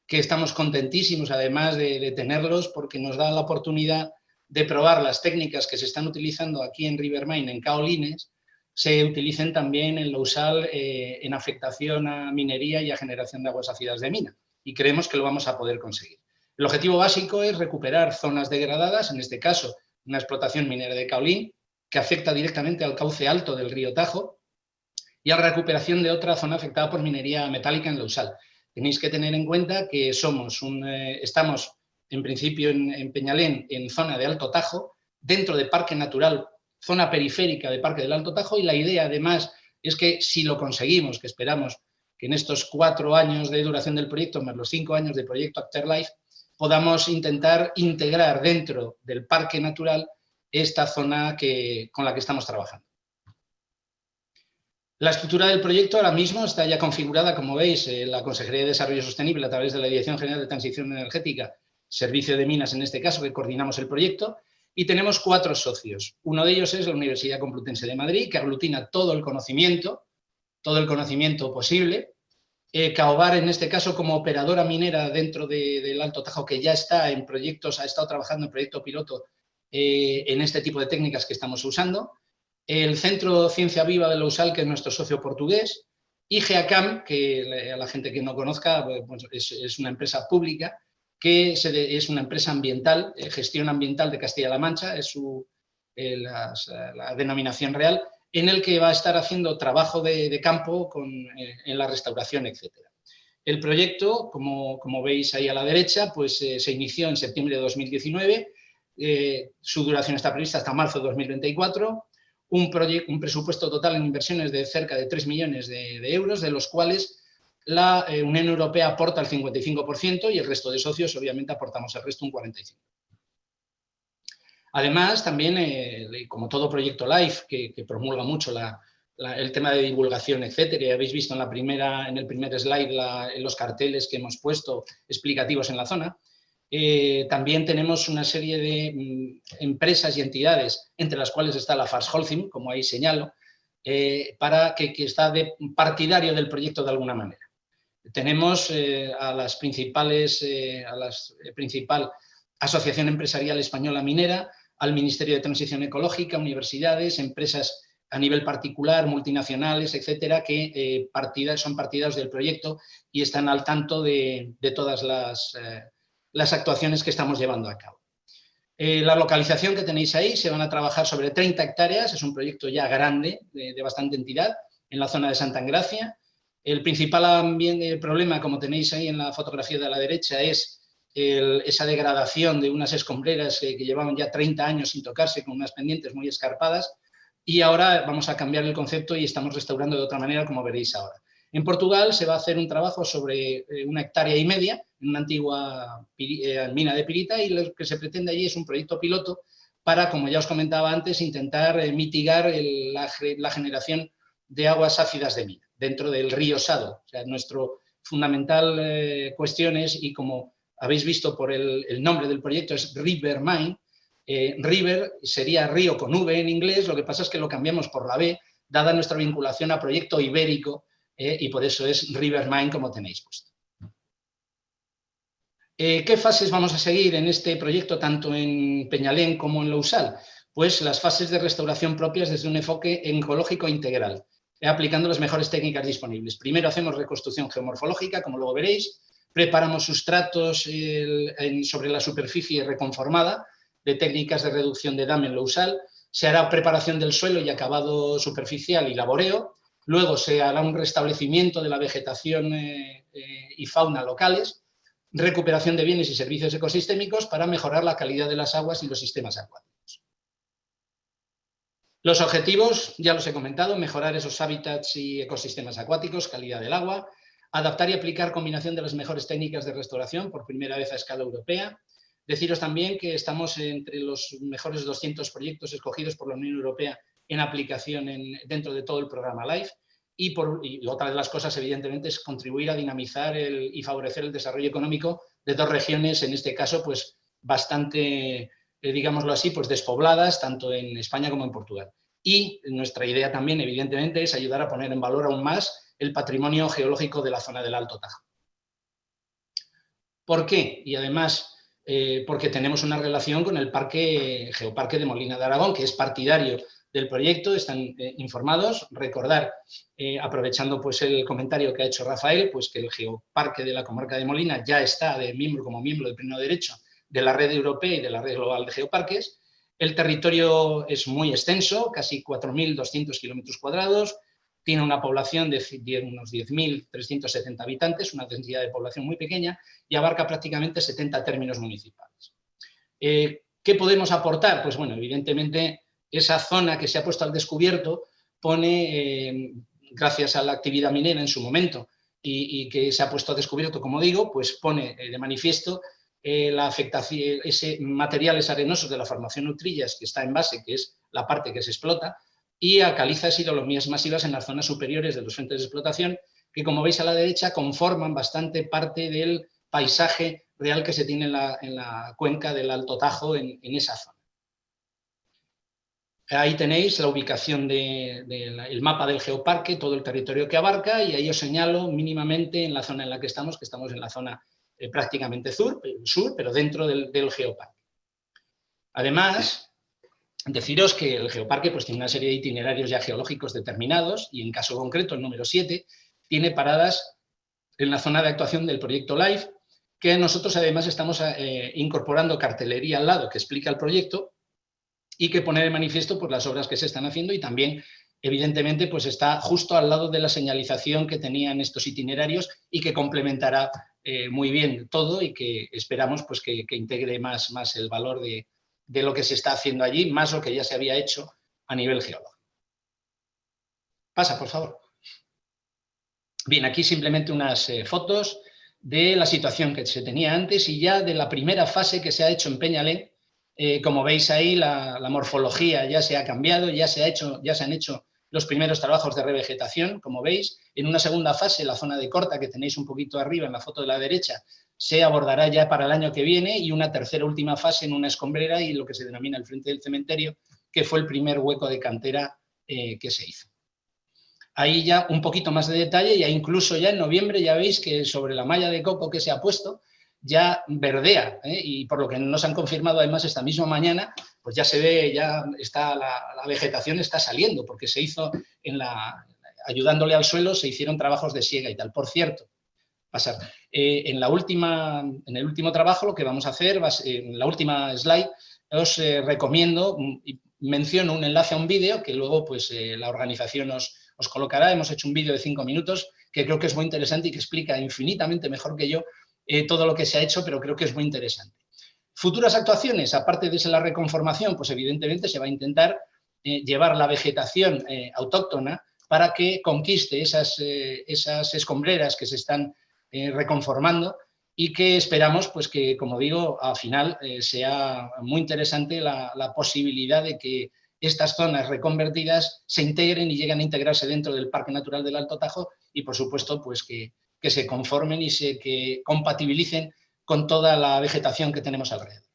que estamos contentísimos además de tenerlos porque nos da la oportunidad de probar las técnicas que se están utilizando aquí en Rivermine, en Caolines, se utilicen también en Lousal en afectación a minería y a generación de aguas ácidas de mina. Y creemos que lo vamos a poder conseguir. El objetivo básico es recuperar zonas degradadas, en este caso una explotación minera de caolín, que afecta directamente al cauce alto del río Tajo, y a la recuperación de otra zona afectada por minería metálica en Lousal. Tenéis que tener en cuenta que estamos en principio en Peñalén, en zona de Alto Tajo, dentro de Parque Natural, zona periférica de Parque del Alto Tajo, y la idea además es que si lo conseguimos, que esperamos que en estos 4 años de duración del proyecto, más los 5 años de proyecto Afterlife, podamos intentar integrar dentro del Parque Natural esta zona con la que estamos trabajando. La estructura del proyecto ahora mismo está ya configurada, como veis, en la Consejería de Desarrollo Sostenible a través de la Dirección General de Transición Energética, Servicio de Minas en este caso, que coordinamos el proyecto, y tenemos 4 socios. Uno de ellos es la Universidad Complutense de Madrid, que aglutina todo el conocimiento posible. Caobar, en este caso, como operadora minera dentro del Alto Tajo, que ya está en proyectos, ha estado trabajando en proyecto piloto en este tipo de técnicas que estamos usando. El Centro Ciencia Viva de Lousal, que es nuestro socio portugués, y GEACAM, que a la gente que no conozca, pues es una empresa pública, que es una empresa ambiental, gestión ambiental de Castilla-La Mancha, es la denominación real, en el que va a estar haciendo trabajo de campo en la restauración, etc. El proyecto, como veis ahí a la derecha, pues se inició en septiembre de 2019, su duración está prevista hasta marzo de 2024, un presupuesto total en inversiones de cerca de 3 millones de euros, de los cuales la Unión Europea aporta el 55% y el resto de socios, obviamente, aportamos el resto, un 45%. Además, también, como todo proyecto LIFE, que promulga mucho el tema de divulgación, etcétera, y habéis visto en el primer slide los carteles que hemos puesto explicativos en la zona, también tenemos una serie de empresas y entidades, entre las cuales está la Fars Holcim, como ahí señalo, para que está de partidario del proyecto de alguna manera. Tenemos a la principal Asociación Empresarial Española Minera, al Ministerio de Transición Ecológica, universidades, empresas a nivel particular, multinacionales, etcétera, que son partidarios del proyecto y están al tanto de todas las actuaciones que estamos llevando a cabo. La localización que tenéis ahí, se van a trabajar sobre 30 hectáreas, es un proyecto ya grande, de bastante entidad, en la zona de Santa Engracia. El principal problema, como tenéis ahí en la fotografía de la derecha, es esa degradación de unas escombreras que llevaban ya 30 años sin tocarse, con unas pendientes muy escarpadas, y ahora vamos a cambiar el concepto y estamos restaurando de otra manera, como veréis ahora. En Portugal se va a hacer un trabajo sobre 1,5 hectáreas en una antigua mina de pirita, y lo que se pretende allí es un proyecto piloto para, como ya os comentaba antes, intentar mitigar la generación de aguas ácidas de mina dentro del río Sado. O sea, nuestro fundamental cuestión es, y como habéis visto por el nombre del proyecto, es River Mine. River sería río con V en inglés, lo que pasa es que lo cambiamos por la B, dada nuestra vinculación a proyecto ibérico, y por eso es River Mine, como tenéis puesto. ¿Qué fases vamos a seguir en este proyecto, tanto en Peñalén como en Lousal? Pues las fases de restauración propias desde un enfoque ecológico integral, aplicando las mejores técnicas disponibles. Primero hacemos reconstrucción geomorfológica, como luego veréis, preparamos sustratos sobre la superficie reconformada de técnicas de reducción de dam en Lousal, se hará preparación del suelo y acabado superficial y laboreo, luego se hará un restablecimiento de la vegetación y fauna locales, recuperación de bienes y servicios ecosistémicos para mejorar la calidad de las aguas y los sistemas acuáticos. Los objetivos, ya los he comentado, mejorar esos hábitats y ecosistemas acuáticos, calidad del agua, adaptar y aplicar combinación de las mejores técnicas de restauración por primera vez a escala europea. Deciros también que estamos entre los mejores 200 proyectos escogidos por la Unión Europea en aplicación dentro de todo el programa LIFE. Y otra de las cosas, evidentemente, es contribuir a dinamizar y favorecer el desarrollo económico de 2 regiones, en este caso, pues bastante, digámoslo así, pues despobladas, tanto en España como en Portugal. Y nuestra idea también, evidentemente, es ayudar a poner en valor aún más el patrimonio geológico de la zona del Alto Tajo. ¿Por qué? Y además, porque tenemos una relación con el Geoparque de Molina de Aragón, que es partidario del proyecto, están informados. Recordar, aprovechando pues el comentario que ha hecho Rafael, pues que el Geoparque de la Comarca de Molina ya está como miembro de pleno derecho de la red europea y de la red global de geoparques. El territorio es muy extenso, casi 4.200 kilómetros cuadrados, tiene una población de unos 10.370 habitantes, una densidad de población muy pequeña, y abarca prácticamente 70 términos municipales. ¿Qué podemos aportar? Pues bueno, evidentemente, esa zona que se ha puesto al descubierto pone, gracias a la actividad minera en su momento y que se ha puesto a descubierto, como digo, pues pone de manifiesto la afectación, materiales arenosos de la formación Utrillas, que está en base, que es la parte que se explota, y a calizas y dolomías masivas en las zonas superiores de los frentes de explotación, que como veis a la derecha conforman bastante parte del paisaje real que se tiene en la cuenca del Alto Tajo en esa zona. Ahí tenéis la ubicación del mapa del geoparque, todo el territorio que abarca, y ahí os señalo mínimamente en la zona en la que estamos en la zona prácticamente sur, pero dentro del geoparque. Además, deciros que el geoparque pues, tiene una serie de itinerarios ya geológicos determinados, y en caso concreto, el número 7, tiene paradas en la zona de actuación del proyecto LIFE, que nosotros además estamos incorporando cartelería al lado que explica el proyecto y que pone de manifiesto pues, las obras que se están haciendo, y también, evidentemente, pues está justo al lado de la señalización que tenían estos itinerarios y que complementará muy bien todo, y que esperamos pues, que integre más el valor de lo que se está haciendo allí, más lo que ya se había hecho a nivel geológico. Pasa, por favor. Bien, aquí simplemente unas fotos de la situación que se tenía antes y ya de la primera fase que se ha hecho en Peñalén. Como veis ahí, la morfología ya se ha cambiado, ya se han hecho los primeros trabajos de revegetación, como veis. En una segunda fase, la zona de corta, que tenéis un poquito arriba en la foto de la derecha, se abordará ya para el año que viene, y una tercera última fase en una escombrera y lo que se denomina el frente del cementerio, que fue el primer hueco de cantera que se hizo. Ahí ya un poquito más de detalle, ya incluso ya en noviembre ya veis que sobre la malla de coco que se ha puesto ya verdea, y por lo que nos han confirmado además esta misma mañana, pues ya se ve, ya está la vegetación está saliendo, porque se hizo ayudándole al suelo, se hicieron trabajos de siega y tal. Por cierto, en el último trabajo lo que vamos a hacer, en la última slide, os recomiendo y menciono un enlace a un vídeo que luego pues, la organización os colocará. Hemos hecho un vídeo de 5 minutos que creo que es muy interesante y que explica infinitamente mejor que yo todo lo que se ha hecho, pero creo que es muy interesante. Futuras actuaciones, aparte de la reconformación, pues evidentemente se va a intentar llevar la vegetación autóctona para que conquiste esas escombreras que se están reconformando, y que esperamos pues que, como digo, al final sea muy interesante la posibilidad de que estas zonas reconvertidas se integren y lleguen a integrarse dentro del Parque Natural del Alto Tajo, y por supuesto pues que se conformen y que compatibilicen con toda la vegetación que tenemos alrededor.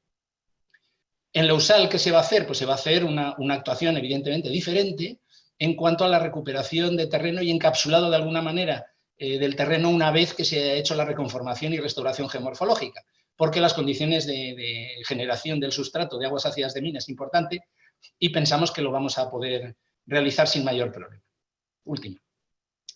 En Lousal, ¿qué se va a hacer? Pues se va a hacer una actuación evidentemente diferente en cuanto a la recuperación de terreno y encapsulado de alguna manera del terreno una vez que se ha hecho la reconformación y restauración geomorfológica, porque las condiciones de generación del sustrato de aguas ácidas de mina es importante, y pensamos que lo vamos a poder realizar sin mayor problema. Último.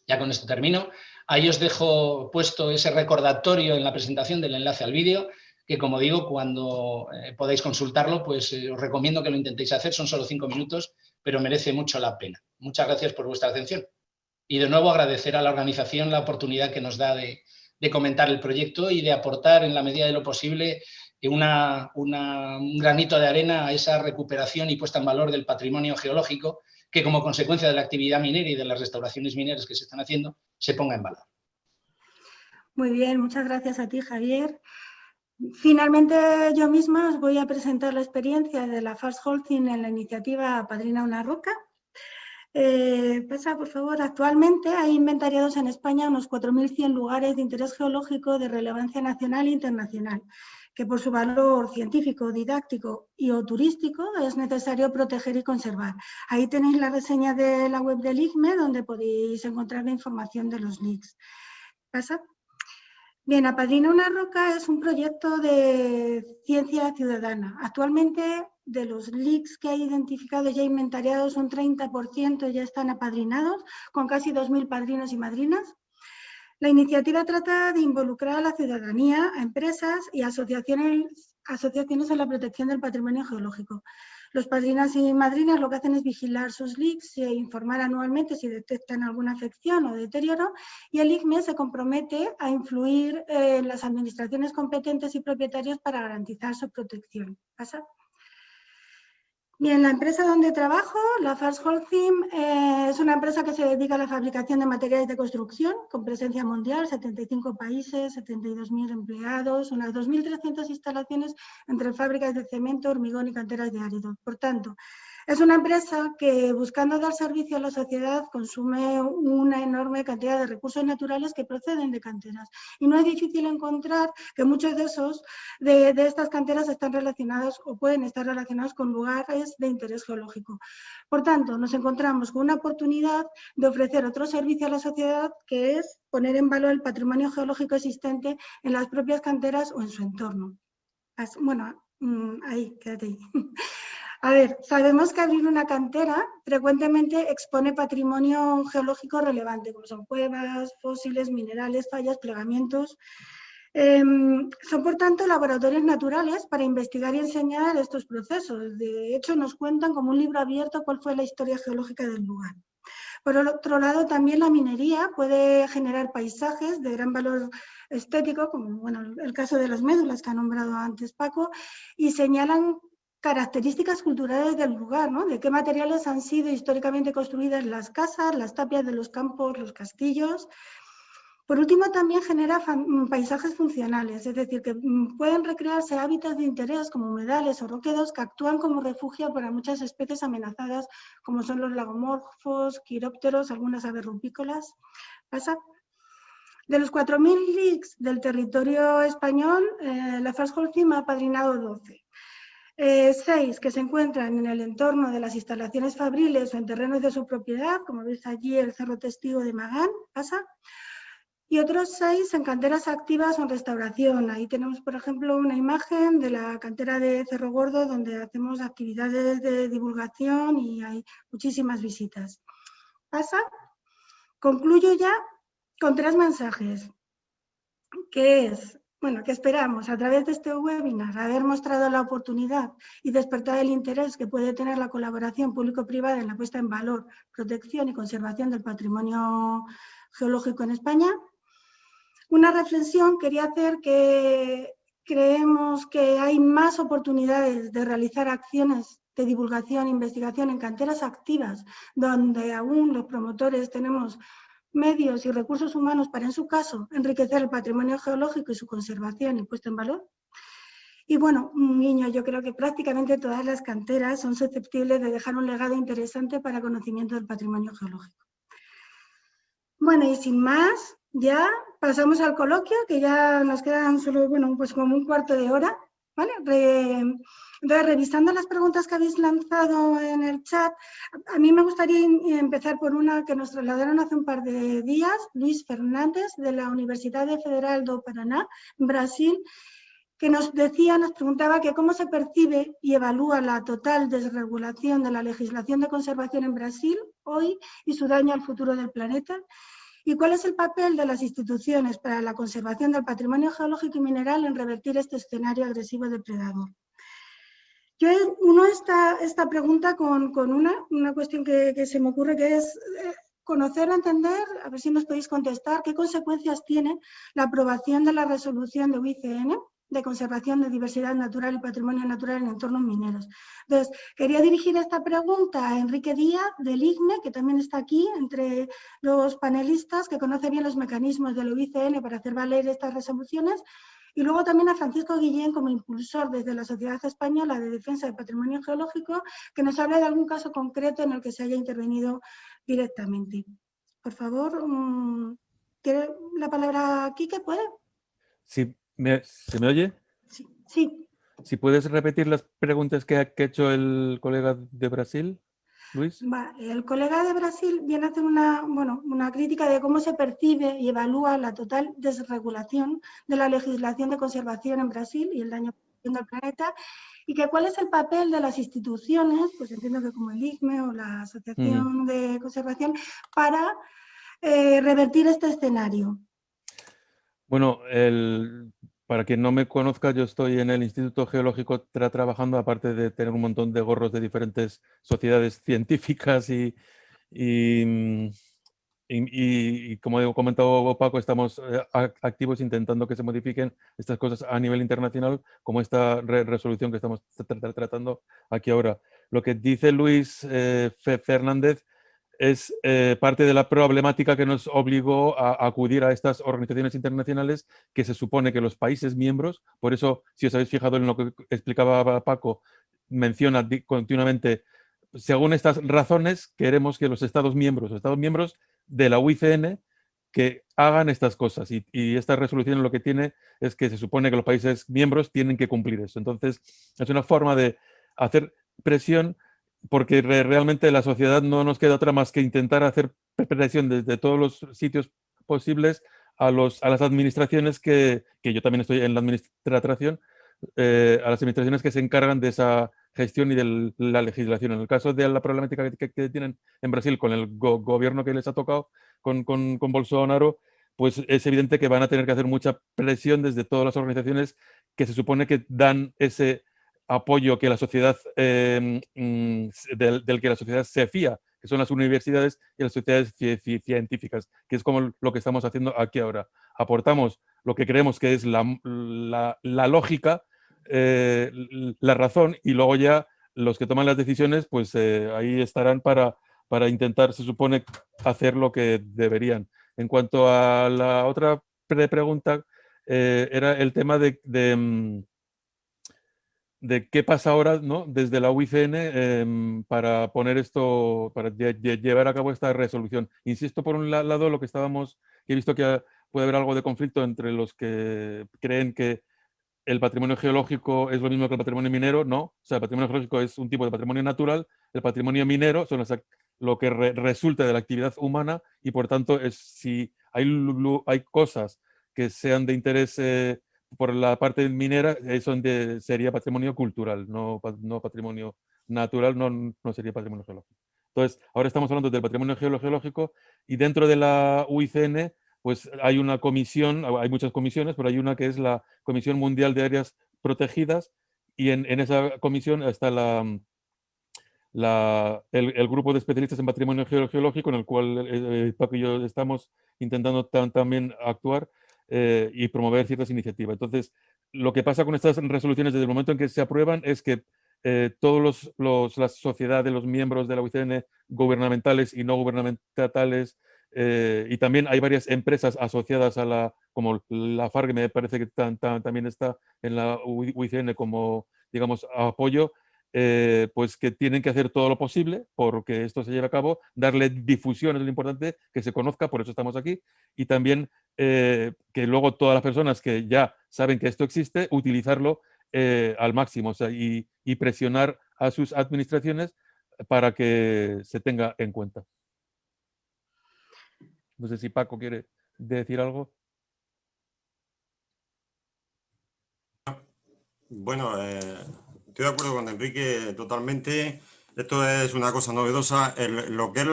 Ya con esto termino. Ahí os dejo puesto ese recordatorio en la presentación del enlace al vídeo, que como digo, cuando podáis consultarlo, pues os recomiendo que lo intentéis hacer. Son solo 5 minutos, pero merece mucho la pena. Muchas gracias por vuestra atención. Y de nuevo agradecer a la organización la oportunidad que nos da de comentar el proyecto y de aportar en la medida de lo posible un granito de arena a esa recuperación y puesta en valor del patrimonio geológico, que como consecuencia de la actividad minera y de las restauraciones mineras que se están haciendo, se ponga en valor. Muy bien, muchas gracias a ti, Javier. Finalmente, yo misma os voy a presentar la experiencia de la Fast Holcim en la iniciativa Padrina una Roca. Pasa, por favor. Actualmente hay inventariados en España unos 4.100 lugares de interés geológico de relevancia nacional e internacional, que por su valor científico, didáctico y o turístico es necesario proteger y conservar. Ahí tenéis la reseña de la web del ICME, donde podéis encontrar la información de los links. ¿Pasa? Bien, Apadrina una Roca es un proyecto de ciencia ciudadana. Actualmente, de los LICs que hay identificados ya inventariados, un 30% ya están apadrinados, con casi 2.000 padrinos y madrinas. La iniciativa trata de involucrar a la ciudadanía, a empresas y asociaciones en la protección del patrimonio geológico. Los padrinos y madrinas lo que hacen es vigilar sus LICs e informar anualmente si detectan alguna afección o deterioro, y el ICME se compromete a influir en las administraciones competentes y propietarios para garantizar su protección. ¿Pasa? Bien, la empresa donde trabajo, la Fast Holcim, es una empresa que se dedica a la fabricación de materiales de construcción con presencia mundial, 75 países, 72.000 empleados, unas 2.300 instalaciones entre fábricas de cemento, hormigón y canteras de árido. Por tanto, Es una empresa que, buscando dar servicio a la sociedad, consume una enorme cantidad de recursos naturales que proceden de canteras. Y no es difícil encontrar que muchos de estas canteras están relacionados o pueden estar relacionados con lugares de interés geológico. Por tanto, nos encontramos con una oportunidad de ofrecer otro servicio a la sociedad, que es poner en valor el patrimonio geológico existente en las propias canteras o en su entorno. Bueno, ahí, quédate ahí. A ver, sabemos que abrir una cantera frecuentemente expone patrimonio geológico relevante, como son cuevas, fósiles, minerales, fallas, plegamientos. Son, por tanto, laboratorios naturales para investigar y enseñar estos procesos. De hecho, nos cuentan como un libro abierto cuál fue la historia geológica del lugar. Por otro lado, también la minería puede generar paisajes de gran valor estético, como bueno, el caso de las médulas que ha nombrado antes Paco, y señalan características culturales del lugar, ¿no? De qué materiales han sido históricamente construidas las casas, las tapias de los campos, los castillos. Por último, también genera paisajes funcionales, es decir, que pueden recrearse hábitats de interés como humedales o roquedos que actúan como refugio para muchas especies amenazadas, como son los lagomorfos, quirópteros, algunas aves rupícolas. ¿Pasa? De los 4.000 LICs del territorio español, la First Holcim ha apadrinado 12. 6 que se encuentran en el entorno de las instalaciones fabriles o en terrenos de su propiedad, como veis allí el Cerro Testigo de Magán, ¿pasa? Y otros 6 en canteras activas o en restauración. Ahí tenemos, por ejemplo, una imagen de la cantera de Cerro Gordo, donde hacemos actividades de divulgación y hay muchísimas visitas. ¿Pasa? Concluyo ya con 3 mensajes, que es, bueno, que esperamos a través de este webinar haber mostrado la oportunidad y despertar el interés que puede tener la colaboración público-privada en la puesta en valor, protección y conservación del patrimonio geológico en España. Una reflexión quería hacer que creemos que hay más oportunidades de realizar acciones de divulgación e investigación en canteras activas, donde aún los promotores tenemos medios y recursos humanos para, en su caso, enriquecer el patrimonio geológico y su conservación y puesta en valor. Y bueno, un guiño, yo creo que prácticamente todas las canteras son susceptibles de dejar un legado interesante para conocimiento del patrimonio geológico. Bueno, y sin más, ya pasamos al coloquio, que ya nos quedan solo, bueno, pues como un cuarto de hora, ¿vale? Entonces, revisando las preguntas que habéis lanzado en el chat, a mí me gustaría empezar por una que nos trasladaron hace un par de días, Luis Fernández, de la Universidad Federal do Paraná, en Brasil, que nos preguntaba que cómo se percibe y evalúa la total desregulación de la legislación de conservación en Brasil hoy y su daño al futuro del planeta, y cuál es el papel de las instituciones para la conservación del patrimonio geológico y mineral en revertir este escenario agresivo depredador. Yo uno esta pregunta con una cuestión que se me ocurre, que es conocer, entender, a ver si nos podéis contestar, qué consecuencias tiene la aprobación de la resolución de UICN de conservación de diversidad natural y patrimonio natural en entornos mineros. Entonces, quería dirigir esta pregunta a Enrique Díaz, del IGME, que también está aquí entre los panelistas, que conoce bien los mecanismos del UICN para hacer valer estas resoluciones, y luego también a Francisco Guillén, como impulsor desde la Sociedad Española de Defensa del Patrimonio Geológico, que nos hable de algún caso concreto en el que se haya intervenido directamente. Por favor, ¿tiene la palabra Quique? ¿Puede? Sí, ¿se me oye? Sí. Sí. Si puedes repetir las preguntas que ha hecho el colega de Brasil, Luis. Vale, el colega de Brasil viene a hacer una crítica de cómo se percibe y evalúa la total desregulación de la legislación de conservación en Brasil y el daño del planeta, y que cuál es el papel de las instituciones, pues entiendo que como el IGME o la Asociación de Conservación, para revertir este escenario. Bueno, para quien no me conozca, yo estoy en el Instituto Geológico trabajando, aparte de tener un montón de gorros de diferentes sociedades científicas y como he comentado Paco, estamos activos intentando que se modifiquen estas cosas a nivel internacional, como esta resolución que estamos tratando aquí ahora. Lo que dice Luis Fernández es parte de la problemática que nos obligó a acudir a estas organizaciones internacionales, que se supone que los países miembros, por eso, si os habéis fijado en lo que explicaba Paco, menciona continuamente según estas razones, queremos que los Estados miembros de la UICN que hagan estas cosas. Y esta resolución lo que tiene es que se supone que los países miembros tienen que cumplir eso. Entonces, es una forma de hacer presión porque realmente la sociedad no nos queda otra más que intentar hacer presión desde todos los sitios posibles a las administraciones que yo también estoy en la administración, a las administraciones que se encargan de esa gestión y de la legislación. En el caso de la problemática que tienen en Brasil con el gobierno que les ha tocado, con Bolsonaro, pues es evidente que van a tener que hacer mucha presión desde todas las organizaciones que se supone que dan ese apoyo que la sociedad, del que la sociedad se fía, que son las universidades y las sociedades científicas, que es como lo que estamos haciendo aquí ahora. Aportamos lo que creemos que es la lógica, la razón, y luego ya los que toman las decisiones, pues ahí estarán para intentar, se supone, hacer lo que deberían. En cuanto a la otra pregunta, era el tema de qué pasa ahora, ¿no?, desde la UICN para poner esto, para llevar a cabo esta resolución. Insisto, por un lado, lo que he visto que puede haber algo de conflicto entre los que creen que el patrimonio geológico es lo mismo que el patrimonio minero. No, o sea, el patrimonio geológico es un tipo de patrimonio natural, el patrimonio minero son lo que resulta de la actividad humana, y por tanto, si hay cosas que sean de interés por la parte minera, eso sería patrimonio cultural, no patrimonio natural, no sería patrimonio geológico. Entonces, ahora estamos hablando del patrimonio geológico, y dentro de la UICN pues hay una comisión, hay muchas comisiones, pero hay una que es la Comisión Mundial de Áreas Protegidas, y en esa comisión está el grupo de especialistas en patrimonio geológico, en el cual Paco y yo estamos intentando también actuar y promover ciertas iniciativas. Entonces, lo que pasa con estas resoluciones desde el momento en que se aprueban es que todas las sociedades, los miembros de la UICN, gubernamentales y no gubernamentales, y también hay varias empresas asociadas como la FARC, me parece que también está en la UICN como, digamos, apoyo, pues que tienen que hacer todo lo posible porque esto se lleve a cabo, darle difusión es lo importante, que se conozca, por eso estamos aquí, y también que luego todas las personas que ya saben que esto existe, utilizarlo al máximo, o sea, y presionar a sus administraciones para que se tenga en cuenta. No sé si Paco quiere decir algo. Bueno, estoy de acuerdo con Enrique totalmente. Esto es una cosa novedosa. Lo que es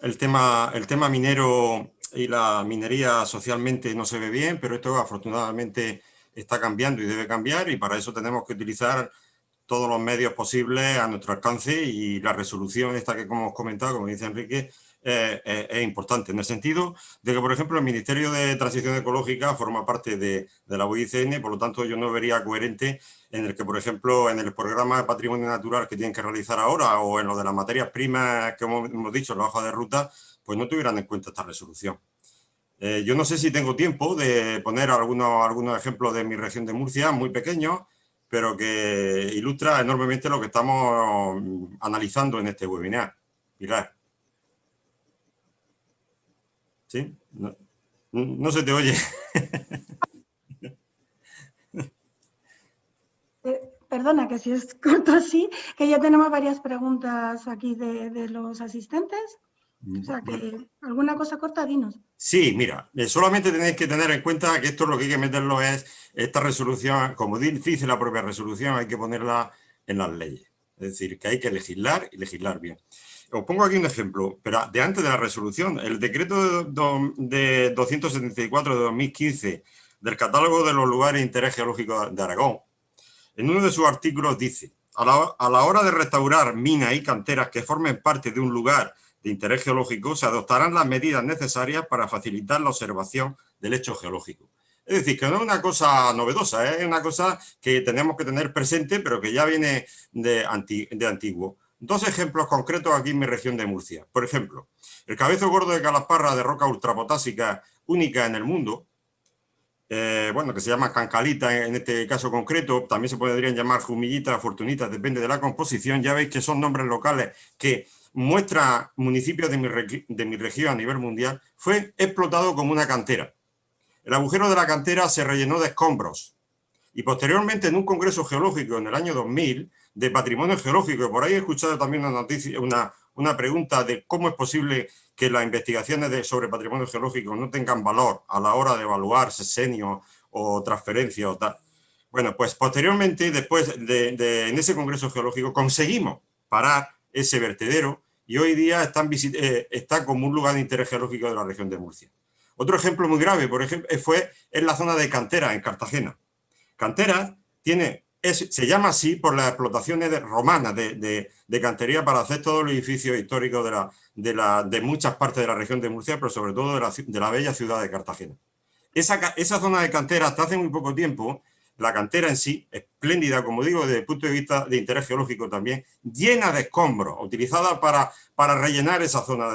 el tema minero y la minería socialmente no se ve bien, pero esto afortunadamente está cambiando y debe cambiar, y para eso tenemos que utilizar todos los medios posibles a nuestro alcance, y la resolución esta que hemos comentado, como dice Enrique, es importante en el sentido de que, por ejemplo, el Ministerio de Transición Ecológica forma parte de la UICN, por lo tanto yo no vería coherente en el que, por ejemplo, en el programa de patrimonio natural que tienen que realizar ahora, o en lo de las materias primas que hemos dicho, en la hoja de ruta, pues no tuvieran en cuenta esta resolución. Yo no sé si tengo tiempo de poner algunos ejemplos de mi región de Murcia, muy pequeños, pero que ilustra enormemente lo que estamos analizando en este webinar. Pilar. ¿Sí? No se te oye. Perdona, que si es corto así, que ya tenemos varias preguntas aquí de los asistentes. O sea, que alguna cosa corta, dinos. Sí, mira, solamente tenéis que tener en cuenta que esto lo que hay que meterlo es esta resolución, como dice la propia resolución, hay que ponerla en las leyes. Es decir, que hay que legislar y legislar bien. Os pongo aquí un ejemplo, pero de antes de la resolución, el decreto de 274 de 2015 del catálogo de los lugares de interés geológico de Aragón, en uno de sus artículos dice: a la hora de restaurar minas y canteras que formen parte de un lugar de interés geológico, se adoptarán las medidas necesarias para facilitar la observación del hecho geológico. Es decir, que no es una cosa novedosa, es una cosa que tenemos que tener presente, pero que ya viene de antiguo. Dos ejemplos concretos aquí en mi región de Murcia. Por ejemplo, el cabezo gordo de Calasparra, de roca ultrapotásica única en el mundo, bueno, que se llama Cancalita en este caso concreto, también se podrían llamar Jumillita, Fortunita, depende de la composición. Ya veis que son nombres locales que muestra municipios de mi región a nivel mundial. Fue explotado como una cantera. El agujero de la cantera se rellenó de escombros y posteriormente en un congreso geológico en el año 2000 de patrimonio geológico, por ahí he escuchado también una noticia, una pregunta de cómo es posible que las investigaciones sobre patrimonio geológico no tengan valor a la hora de evaluar sesenios o transferencias o tal. Bueno, pues posteriormente, después en ese congreso geológico, conseguimos parar ese vertedero y hoy día está como un lugar de interés geológico de la región de Murcia. Otro ejemplo muy grave, por ejemplo, fue en la zona de Cantera, en Cartagena. Cantera se llama así por las explotaciones romanas de cantería para hacer todos los edificios históricos de muchas partes de la región de Murcia, pero sobre todo de la bella ciudad de Cartagena. Esa zona de cantera, hasta hace muy poco tiempo, la cantera en sí, espléndida, como digo, desde el punto de vista de interés geológico también, llena de escombros, utilizada para rellenar esa zona,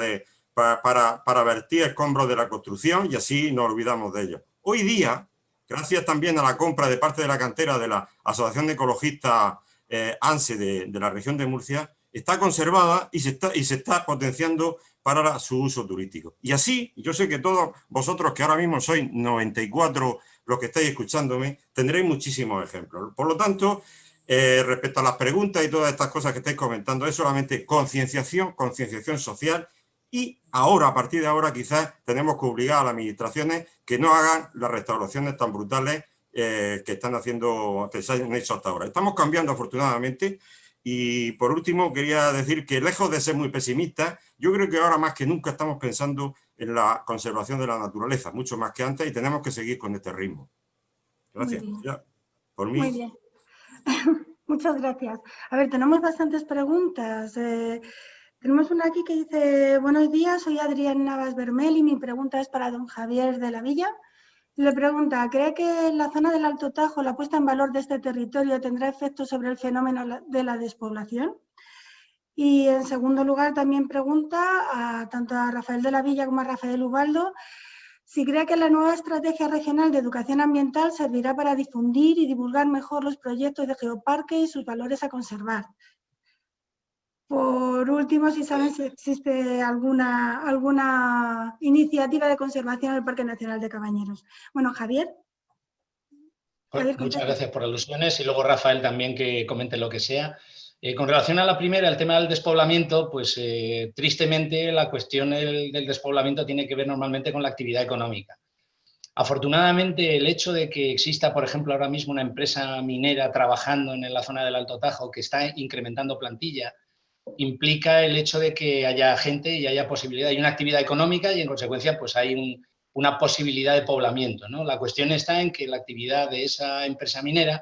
para vertir escombros de la construcción, y así nos olvidamos de ellos. Hoy día, gracias también a la compra de parte de la cantera de la Asociación de Ecologistas ANSE de la región de Murcia, está conservada y se está potenciando para su uso turístico. Y así, yo sé que todos vosotros, que ahora mismo sois 94 los que estáis escuchándome, tendréis muchísimos ejemplos. Por lo tanto, respecto a las preguntas y todas estas cosas que estáis comentando, es solamente concienciación social. Y ahora, a partir de ahora, quizás tenemos que obligar a las administraciones que no hagan las restauraciones tan brutales que se han hecho hasta ahora. Estamos cambiando, afortunadamente. Y por último, quería decir que lejos de ser muy pesimista, yo creo que ahora más que nunca estamos pensando en la conservación de la naturaleza, mucho más que antes, y tenemos que seguir con este ritmo. Gracias. Ya, por mí. Muy bien. Muchas gracias. A ver, tenemos bastantes preguntas. Tenemos una aquí que dice: buenos días, soy Adrián Navas Bermel y mi pregunta es para don Javier de la Villa. Le pregunta: ¿cree que en la zona del Alto Tajo la puesta en valor de este territorio tendrá efectos sobre el fenómeno de la despoblación? Y en segundo lugar también pregunta tanto a Rafael de la Villa como a Rafael Ubaldo si cree que la nueva estrategia regional de educación ambiental servirá para difundir y divulgar mejor los proyectos de geoparque y sus valores a conservar. Por último, si saben si existe alguna iniciativa de conservación en el Parque Nacional de Cabañeros. Bueno, Javier. Pues muchas gracias por alusiones y luego Rafael también que comente lo que sea. Con relación a la primera, el tema del despoblamiento, pues tristemente la cuestión del despoblamiento tiene que ver normalmente con la actividad económica. Afortunadamente, el hecho de que exista, por ejemplo, ahora mismo una empresa minera trabajando en la zona del Alto Tajo que está incrementando plantilla, implica el hecho de que haya gente y haya posibilidad, hay una actividad económica y en consecuencia pues hay una posibilidad de poblamiento, ¿no? La cuestión está en que la actividad de esa empresa minera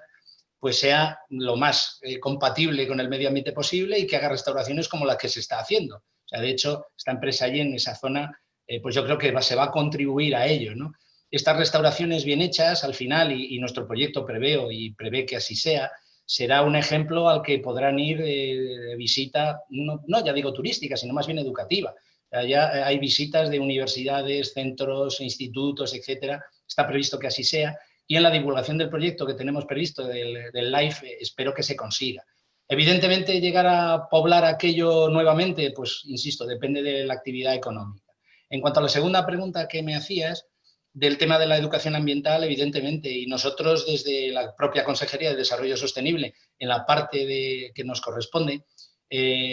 pues sea lo más compatible con el medio ambiente posible y que haga restauraciones como las que se está haciendo. O sea, de hecho, esta empresa allí en esa zona, pues yo creo que se va a contribuir a ello, ¿no? Estas restauraciones bien hechas, al final, y nuestro proyecto prevé que así sea, será un ejemplo al que podrán ir de visita, no ya digo turística, sino más bien educativa. O sea, ya hay visitas de universidades, centros, institutos, etcétera. Está previsto que así sea. Y en la divulgación del proyecto que tenemos previsto del LIFE, espero que se consiga. Evidentemente, llegar a poblar aquello nuevamente, pues, insisto, depende de la actividad económica. En cuanto a la segunda pregunta que me hacías, del tema de la educación ambiental, evidentemente, y nosotros desde la propia Consejería de Desarrollo Sostenible, en la parte que nos corresponde,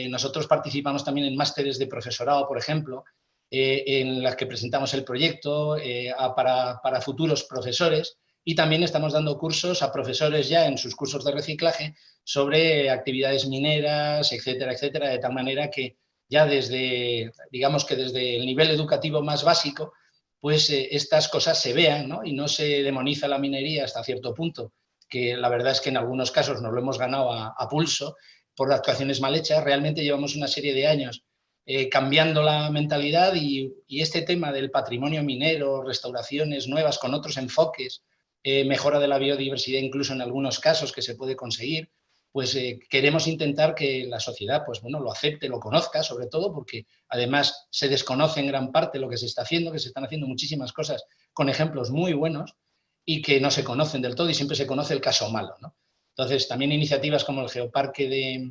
nosotros participamos también en másteres de profesorado, por ejemplo, en las que presentamos el proyecto para futuros profesores, y también estamos dando cursos a profesores ya en sus cursos de reciclaje sobre actividades mineras, etcétera, etcétera, de tal manera que ya digamos que desde el nivel educativo más básico, pues estas cosas se vean, ¿no? Y no se demoniza la minería hasta cierto punto, que la verdad es que en algunos casos nos lo hemos ganado a pulso por actuaciones mal hechas. Realmente llevamos una serie de años cambiando la mentalidad y este tema del patrimonio minero, restauraciones nuevas con otros enfoques, mejora de la biodiversidad incluso en algunos casos que se puede conseguir, pues queremos intentar que la sociedad pues, bueno, lo acepte, lo conozca, sobre todo porque además se desconoce en gran parte lo que se está haciendo, que se están haciendo muchísimas cosas con ejemplos muy buenos, y que no se conocen del todo y siempre se conoce el caso malo, ¿no? Entonces, también iniciativas como el Geoparque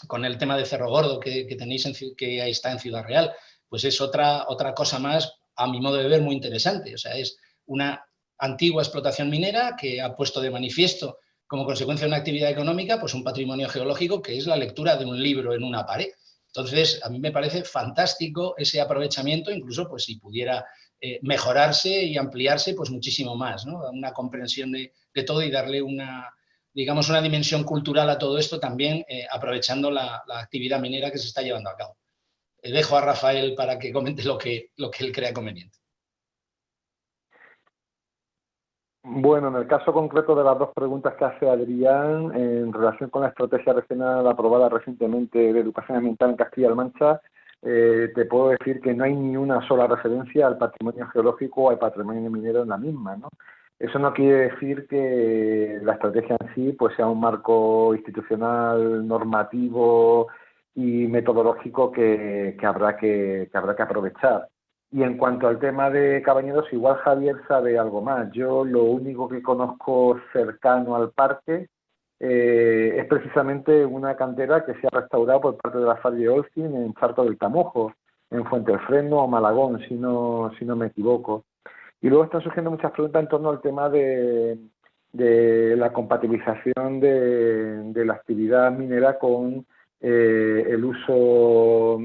con el tema de Cerro Gordo que tenéis, que ahí está en Ciudad Real, pues es otra cosa más, a mi modo de ver, muy interesante. O sea, es una antigua explotación minera que ha puesto de manifiesto, como consecuencia de una actividad económica, pues un patrimonio geológico que es la lectura de un libro en una pared. Entonces, a mí me parece fantástico ese aprovechamiento, incluso pues si pudiera mejorarse y ampliarse pues muchísimo más, ¿no? Una comprensión de todo y darle digamos, una dimensión cultural a todo esto también, aprovechando la actividad minera que se está llevando a cabo. Dejo a Rafael para que comente lo que él crea conveniente. Bueno, en el caso concreto de las dos preguntas que hace Adrián, en relación con la estrategia regional aprobada recientemente de educación ambiental en Castilla-La Mancha, te puedo decir que no hay ni una sola referencia al patrimonio geológico o al patrimonio minero en la misma, ¿no? Eso no quiere decir que la estrategia en sí pues sea un marco institucional, normativo y metodológico que habrá que aprovechar. Y en cuanto al tema de Cabañeros, igual Javier sabe algo más. Yo lo único que conozco cercano al parque es precisamente una cantera que se ha restaurado por parte de la FARC de Olcin en Charco del Tamojo, en Fuentealfreno o Malagón, si no me equivoco. Y luego están surgiendo muchas preguntas en torno al tema de la compatibilización de la actividad minera con el uso,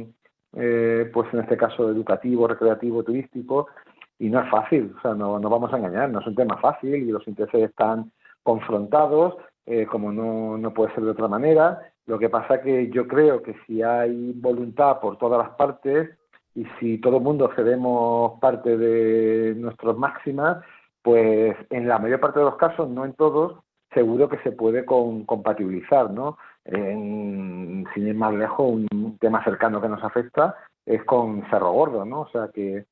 pues en este caso educativo, recreativo, turístico, y no es fácil, o sea, no vamos a engañar, no es un tema fácil y los intereses están confrontados, como no puede ser de otra manera. Lo que pasa que yo creo que si hay voluntad por todas las partes y si todo el mundo cedemos parte de nuestras máximas, pues en la mayor parte de los casos, no en todos, seguro que se puede compatibilizar, ¿no? Sin ir más lejos, un tema cercano que nos afecta es con Cerro Gordo, ¿no? O sea que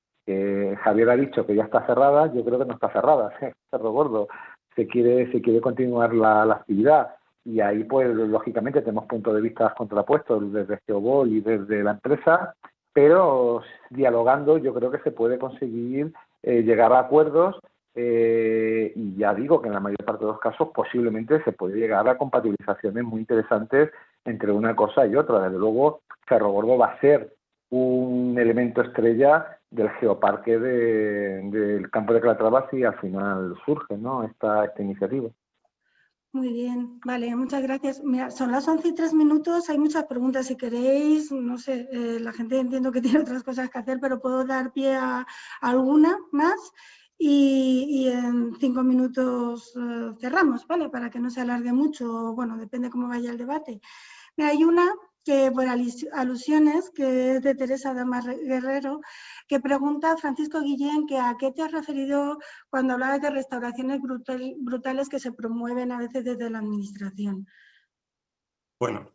Javier ha dicho que ya está cerrada, yo creo que no está cerrada, Cerro Gordo. Se quiere continuar la actividad y ahí pues lógicamente tenemos puntos de vista contrapuestos desde Geobol y desde la empresa, pero dialogando yo creo que se puede conseguir llegar a acuerdos y ya digo que en la mayor parte de los casos posiblemente se puede llegar a compatibilizaciones muy interesantes entre una cosa y otra. Desde luego Cerro Gordo va a ser un elemento estrella del geoparque del campo de Calatrava si al final surge, ¿no?, esta iniciativa. Muy bien, vale, muchas gracias. Mira, son las 11:03, hay muchas preguntas. Si queréis, no sé, la gente entiendo que tiene otras cosas que hacer, pero puedo dar pie a alguna más y en 5 minutos cerramos, ¿vale? Para que no se alargue mucho, bueno, depende cómo vaya el debate. Mira, hay una que por alusiones, que es de Teresa Damas Guerrero, que pregunta a Francisco Guillén que a qué te has referido cuando hablabas de restauraciones brutales que se promueven a veces desde la administración. Bueno,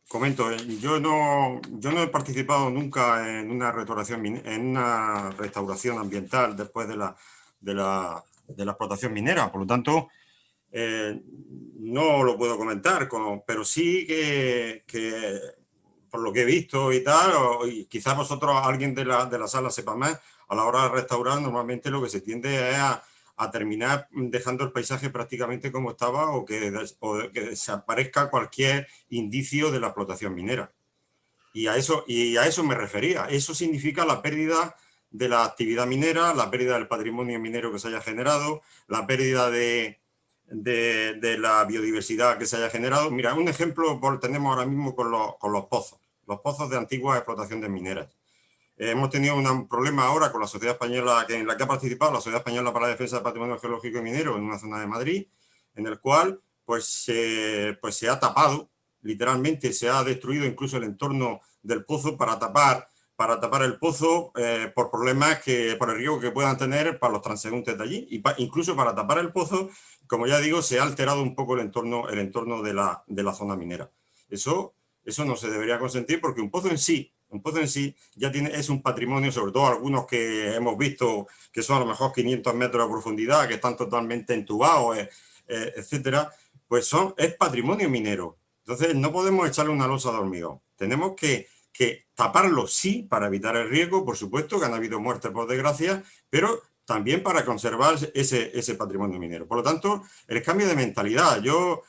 comento, yo no he participado nunca en una restauración ambiental después de la explotación minera, por lo tanto, no lo puedo comentar, pero sí que por lo que he visto y tal, y quizás vosotros, alguien de la sala sepa más, a la hora de restaurar normalmente lo que se tiende es a terminar dejando el paisaje prácticamente como estaba o que desaparezca cualquier indicio de la explotación minera. Y a eso me refería. Eso significa la pérdida de la actividad minera, la pérdida del patrimonio minero que se haya generado, la pérdida de la biodiversidad que se haya generado. Mira, un ejemplo tenemos ahora mismo con los pozos de antigua explotación de mineras. Hemos tenido un problema ahora con la sociedad española, en la que ha participado la Sociedad Española para la Defensa del Patrimonio Geológico y Minero en una zona de Madrid, en el cual pues se ha tapado, literalmente se ha destruido incluso el entorno del pozo para tapar el pozo por problemas por el riesgo que puedan tener para los transeúntes de allí, y incluso para tapar el pozo, como ya digo, se ha alterado un poco el entorno de la zona minera. Eso no se debería consentir, porque un pozo en sí ya es un patrimonio, sobre todo algunos que hemos visto que son a lo mejor 500 metros de profundidad, que están totalmente entubados, etcétera, pues es patrimonio minero. Entonces no podemos echarle una losa de hormigón. Tenemos que taparlo, sí, para evitar el riesgo, por supuesto, que han habido muertes por desgracia, pero también para conservar ese patrimonio minero. Por lo tanto, el cambio de mentalidad. Yo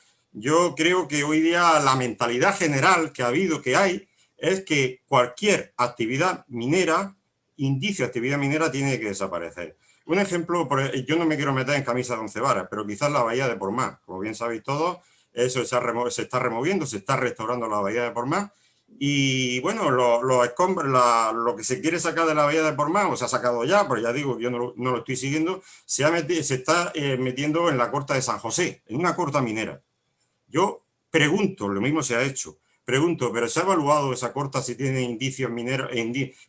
creo que hoy día la mentalidad general que ha habido, que hay, es que cualquier actividad minera, indicio de actividad minera, tiene que desaparecer. Un ejemplo, yo no me quiero meter en camisa de 11 varas, pero quizás la bahía de Portmán, como bien sabéis todos, eso se está removiendo, se está restaurando la bahía de Portmán. Y bueno, los escombros, lo que se quiere sacar de la bahía de Portmán, o se ha sacado ya, pero ya digo, yo no lo estoy siguiendo, se está metiendo en la corta de San José, en una corta minera. Yo pregunto, lo mismo se ha hecho, pregunto, ¿pero se ha evaluado esa corta si tiene indicios mineros,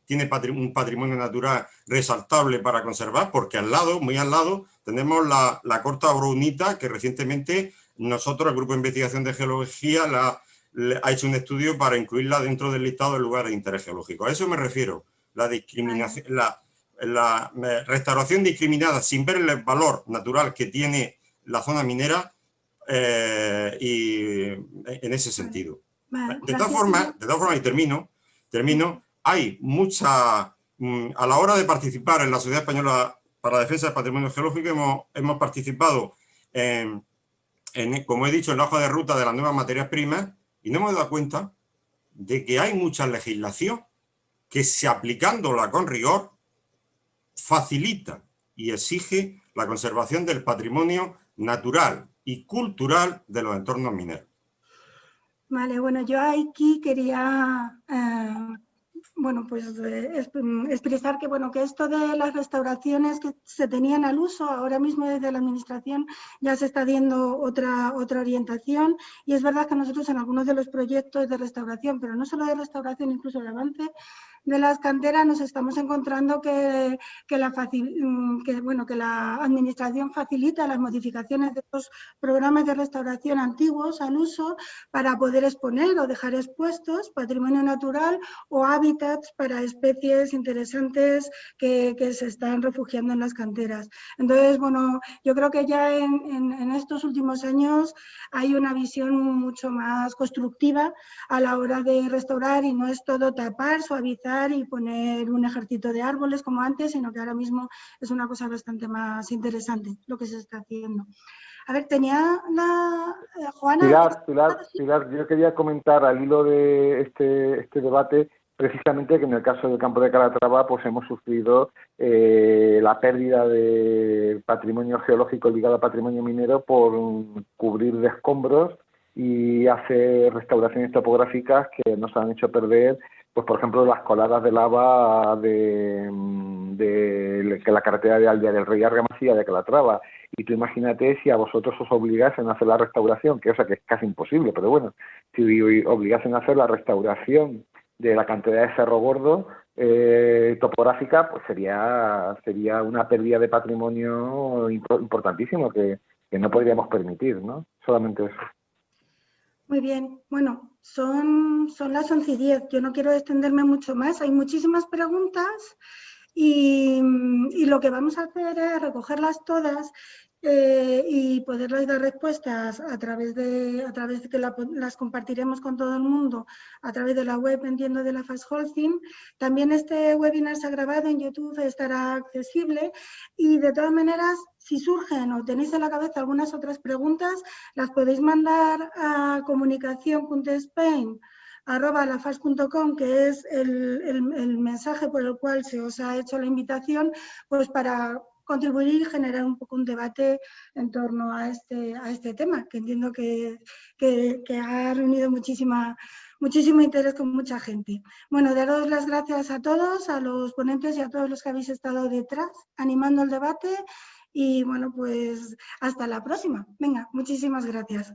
tiene un patrimonio natural resaltable para conservar? Porque al lado, muy al lado, tenemos la corta Brounita, que recientemente nosotros, el Grupo de Investigación de Geología, ha hecho un estudio para incluirla dentro del listado de lugares de interés geológico. A eso me refiero, la discriminación, la restauración discriminada sin ver el valor natural que tiene la zona minera, y en ese sentido. De todas formas, y termino, hay mucha, a la hora de participar en la Sociedad Española para la Defensa del Patrimonio Geológico, hemos participado como he dicho, en la hoja de ruta de las nuevas materias primas, y no hemos dado cuenta de que hay mucha legislación que, si aplicándola con rigor, facilita y exige la conservación del patrimonio natural y cultural de los entornos mineros. Vale, bueno, yo aquí quería expresar que esto de las restauraciones que se tenían al uso, ahora mismo desde la Administración ya se está dando otra orientación, y es verdad que nosotros en algunos de los proyectos de restauración, pero no solo de restauración, incluso el avance de las canteras, nos estamos encontrando que la Administración facilita las modificaciones de estos programas de restauración antiguos al uso para poder exponer o dejar expuestos patrimonio natural o hábitats para especies interesantes que se están refugiando en las canteras. Entonces, bueno, yo creo que ya en estos últimos años hay una visión mucho más constructiva a la hora de restaurar, y no es todo tapar, suavizar y poner un ejército de árboles como antes, sino que ahora mismo es una cosa bastante más interesante lo que se está haciendo. A ver, tenía Juana... Pilar, yo quería comentar al hilo de este debate, precisamente que en el caso del campo de Calatrava pues hemos sufrido la pérdida de patrimonio geológico ligado al patrimonio minero por cubrir de escombros y hacer restauraciones topográficas que nos han hecho perder, pues por ejemplo, las coladas de lava de la carretera de Aldea del Rey Argamasilla de Calatrava. Y tú imagínate si a vosotros os obligasen a hacer la restauración, que es casi imposible, pero bueno, si obligasen a hacer la restauración de la cantera de Cerro Gordo topográfica, pues sería una pérdida de patrimonio importantísimo que no podríamos permitir, ¿no? Solamente eso. Muy bien, bueno, son las 11:10, yo no quiero extenderme mucho más, hay muchísimas preguntas y lo que vamos a hacer es recogerlas todas y poderles dar respuestas a través de que las compartiremos con todo el mundo a través de la web, entiendo, de la Fast Holcim. También este webinar se ha grabado en YouTube, estará accesible, y de todas maneras, si surgen o tenéis en la cabeza algunas otras preguntas, las podéis mandar a comunicación.spain@lafas.com, que es el mensaje por el cual se os ha hecho la invitación, pues para contribuir y generar un poco un debate en torno a este tema, que entiendo que ha reunido muchísimo interés con mucha gente. Bueno, daros las gracias a todos, a los ponentes y a todos los que habéis estado detrás animando el debate, y bueno, pues hasta la próxima. Venga, muchísimas gracias.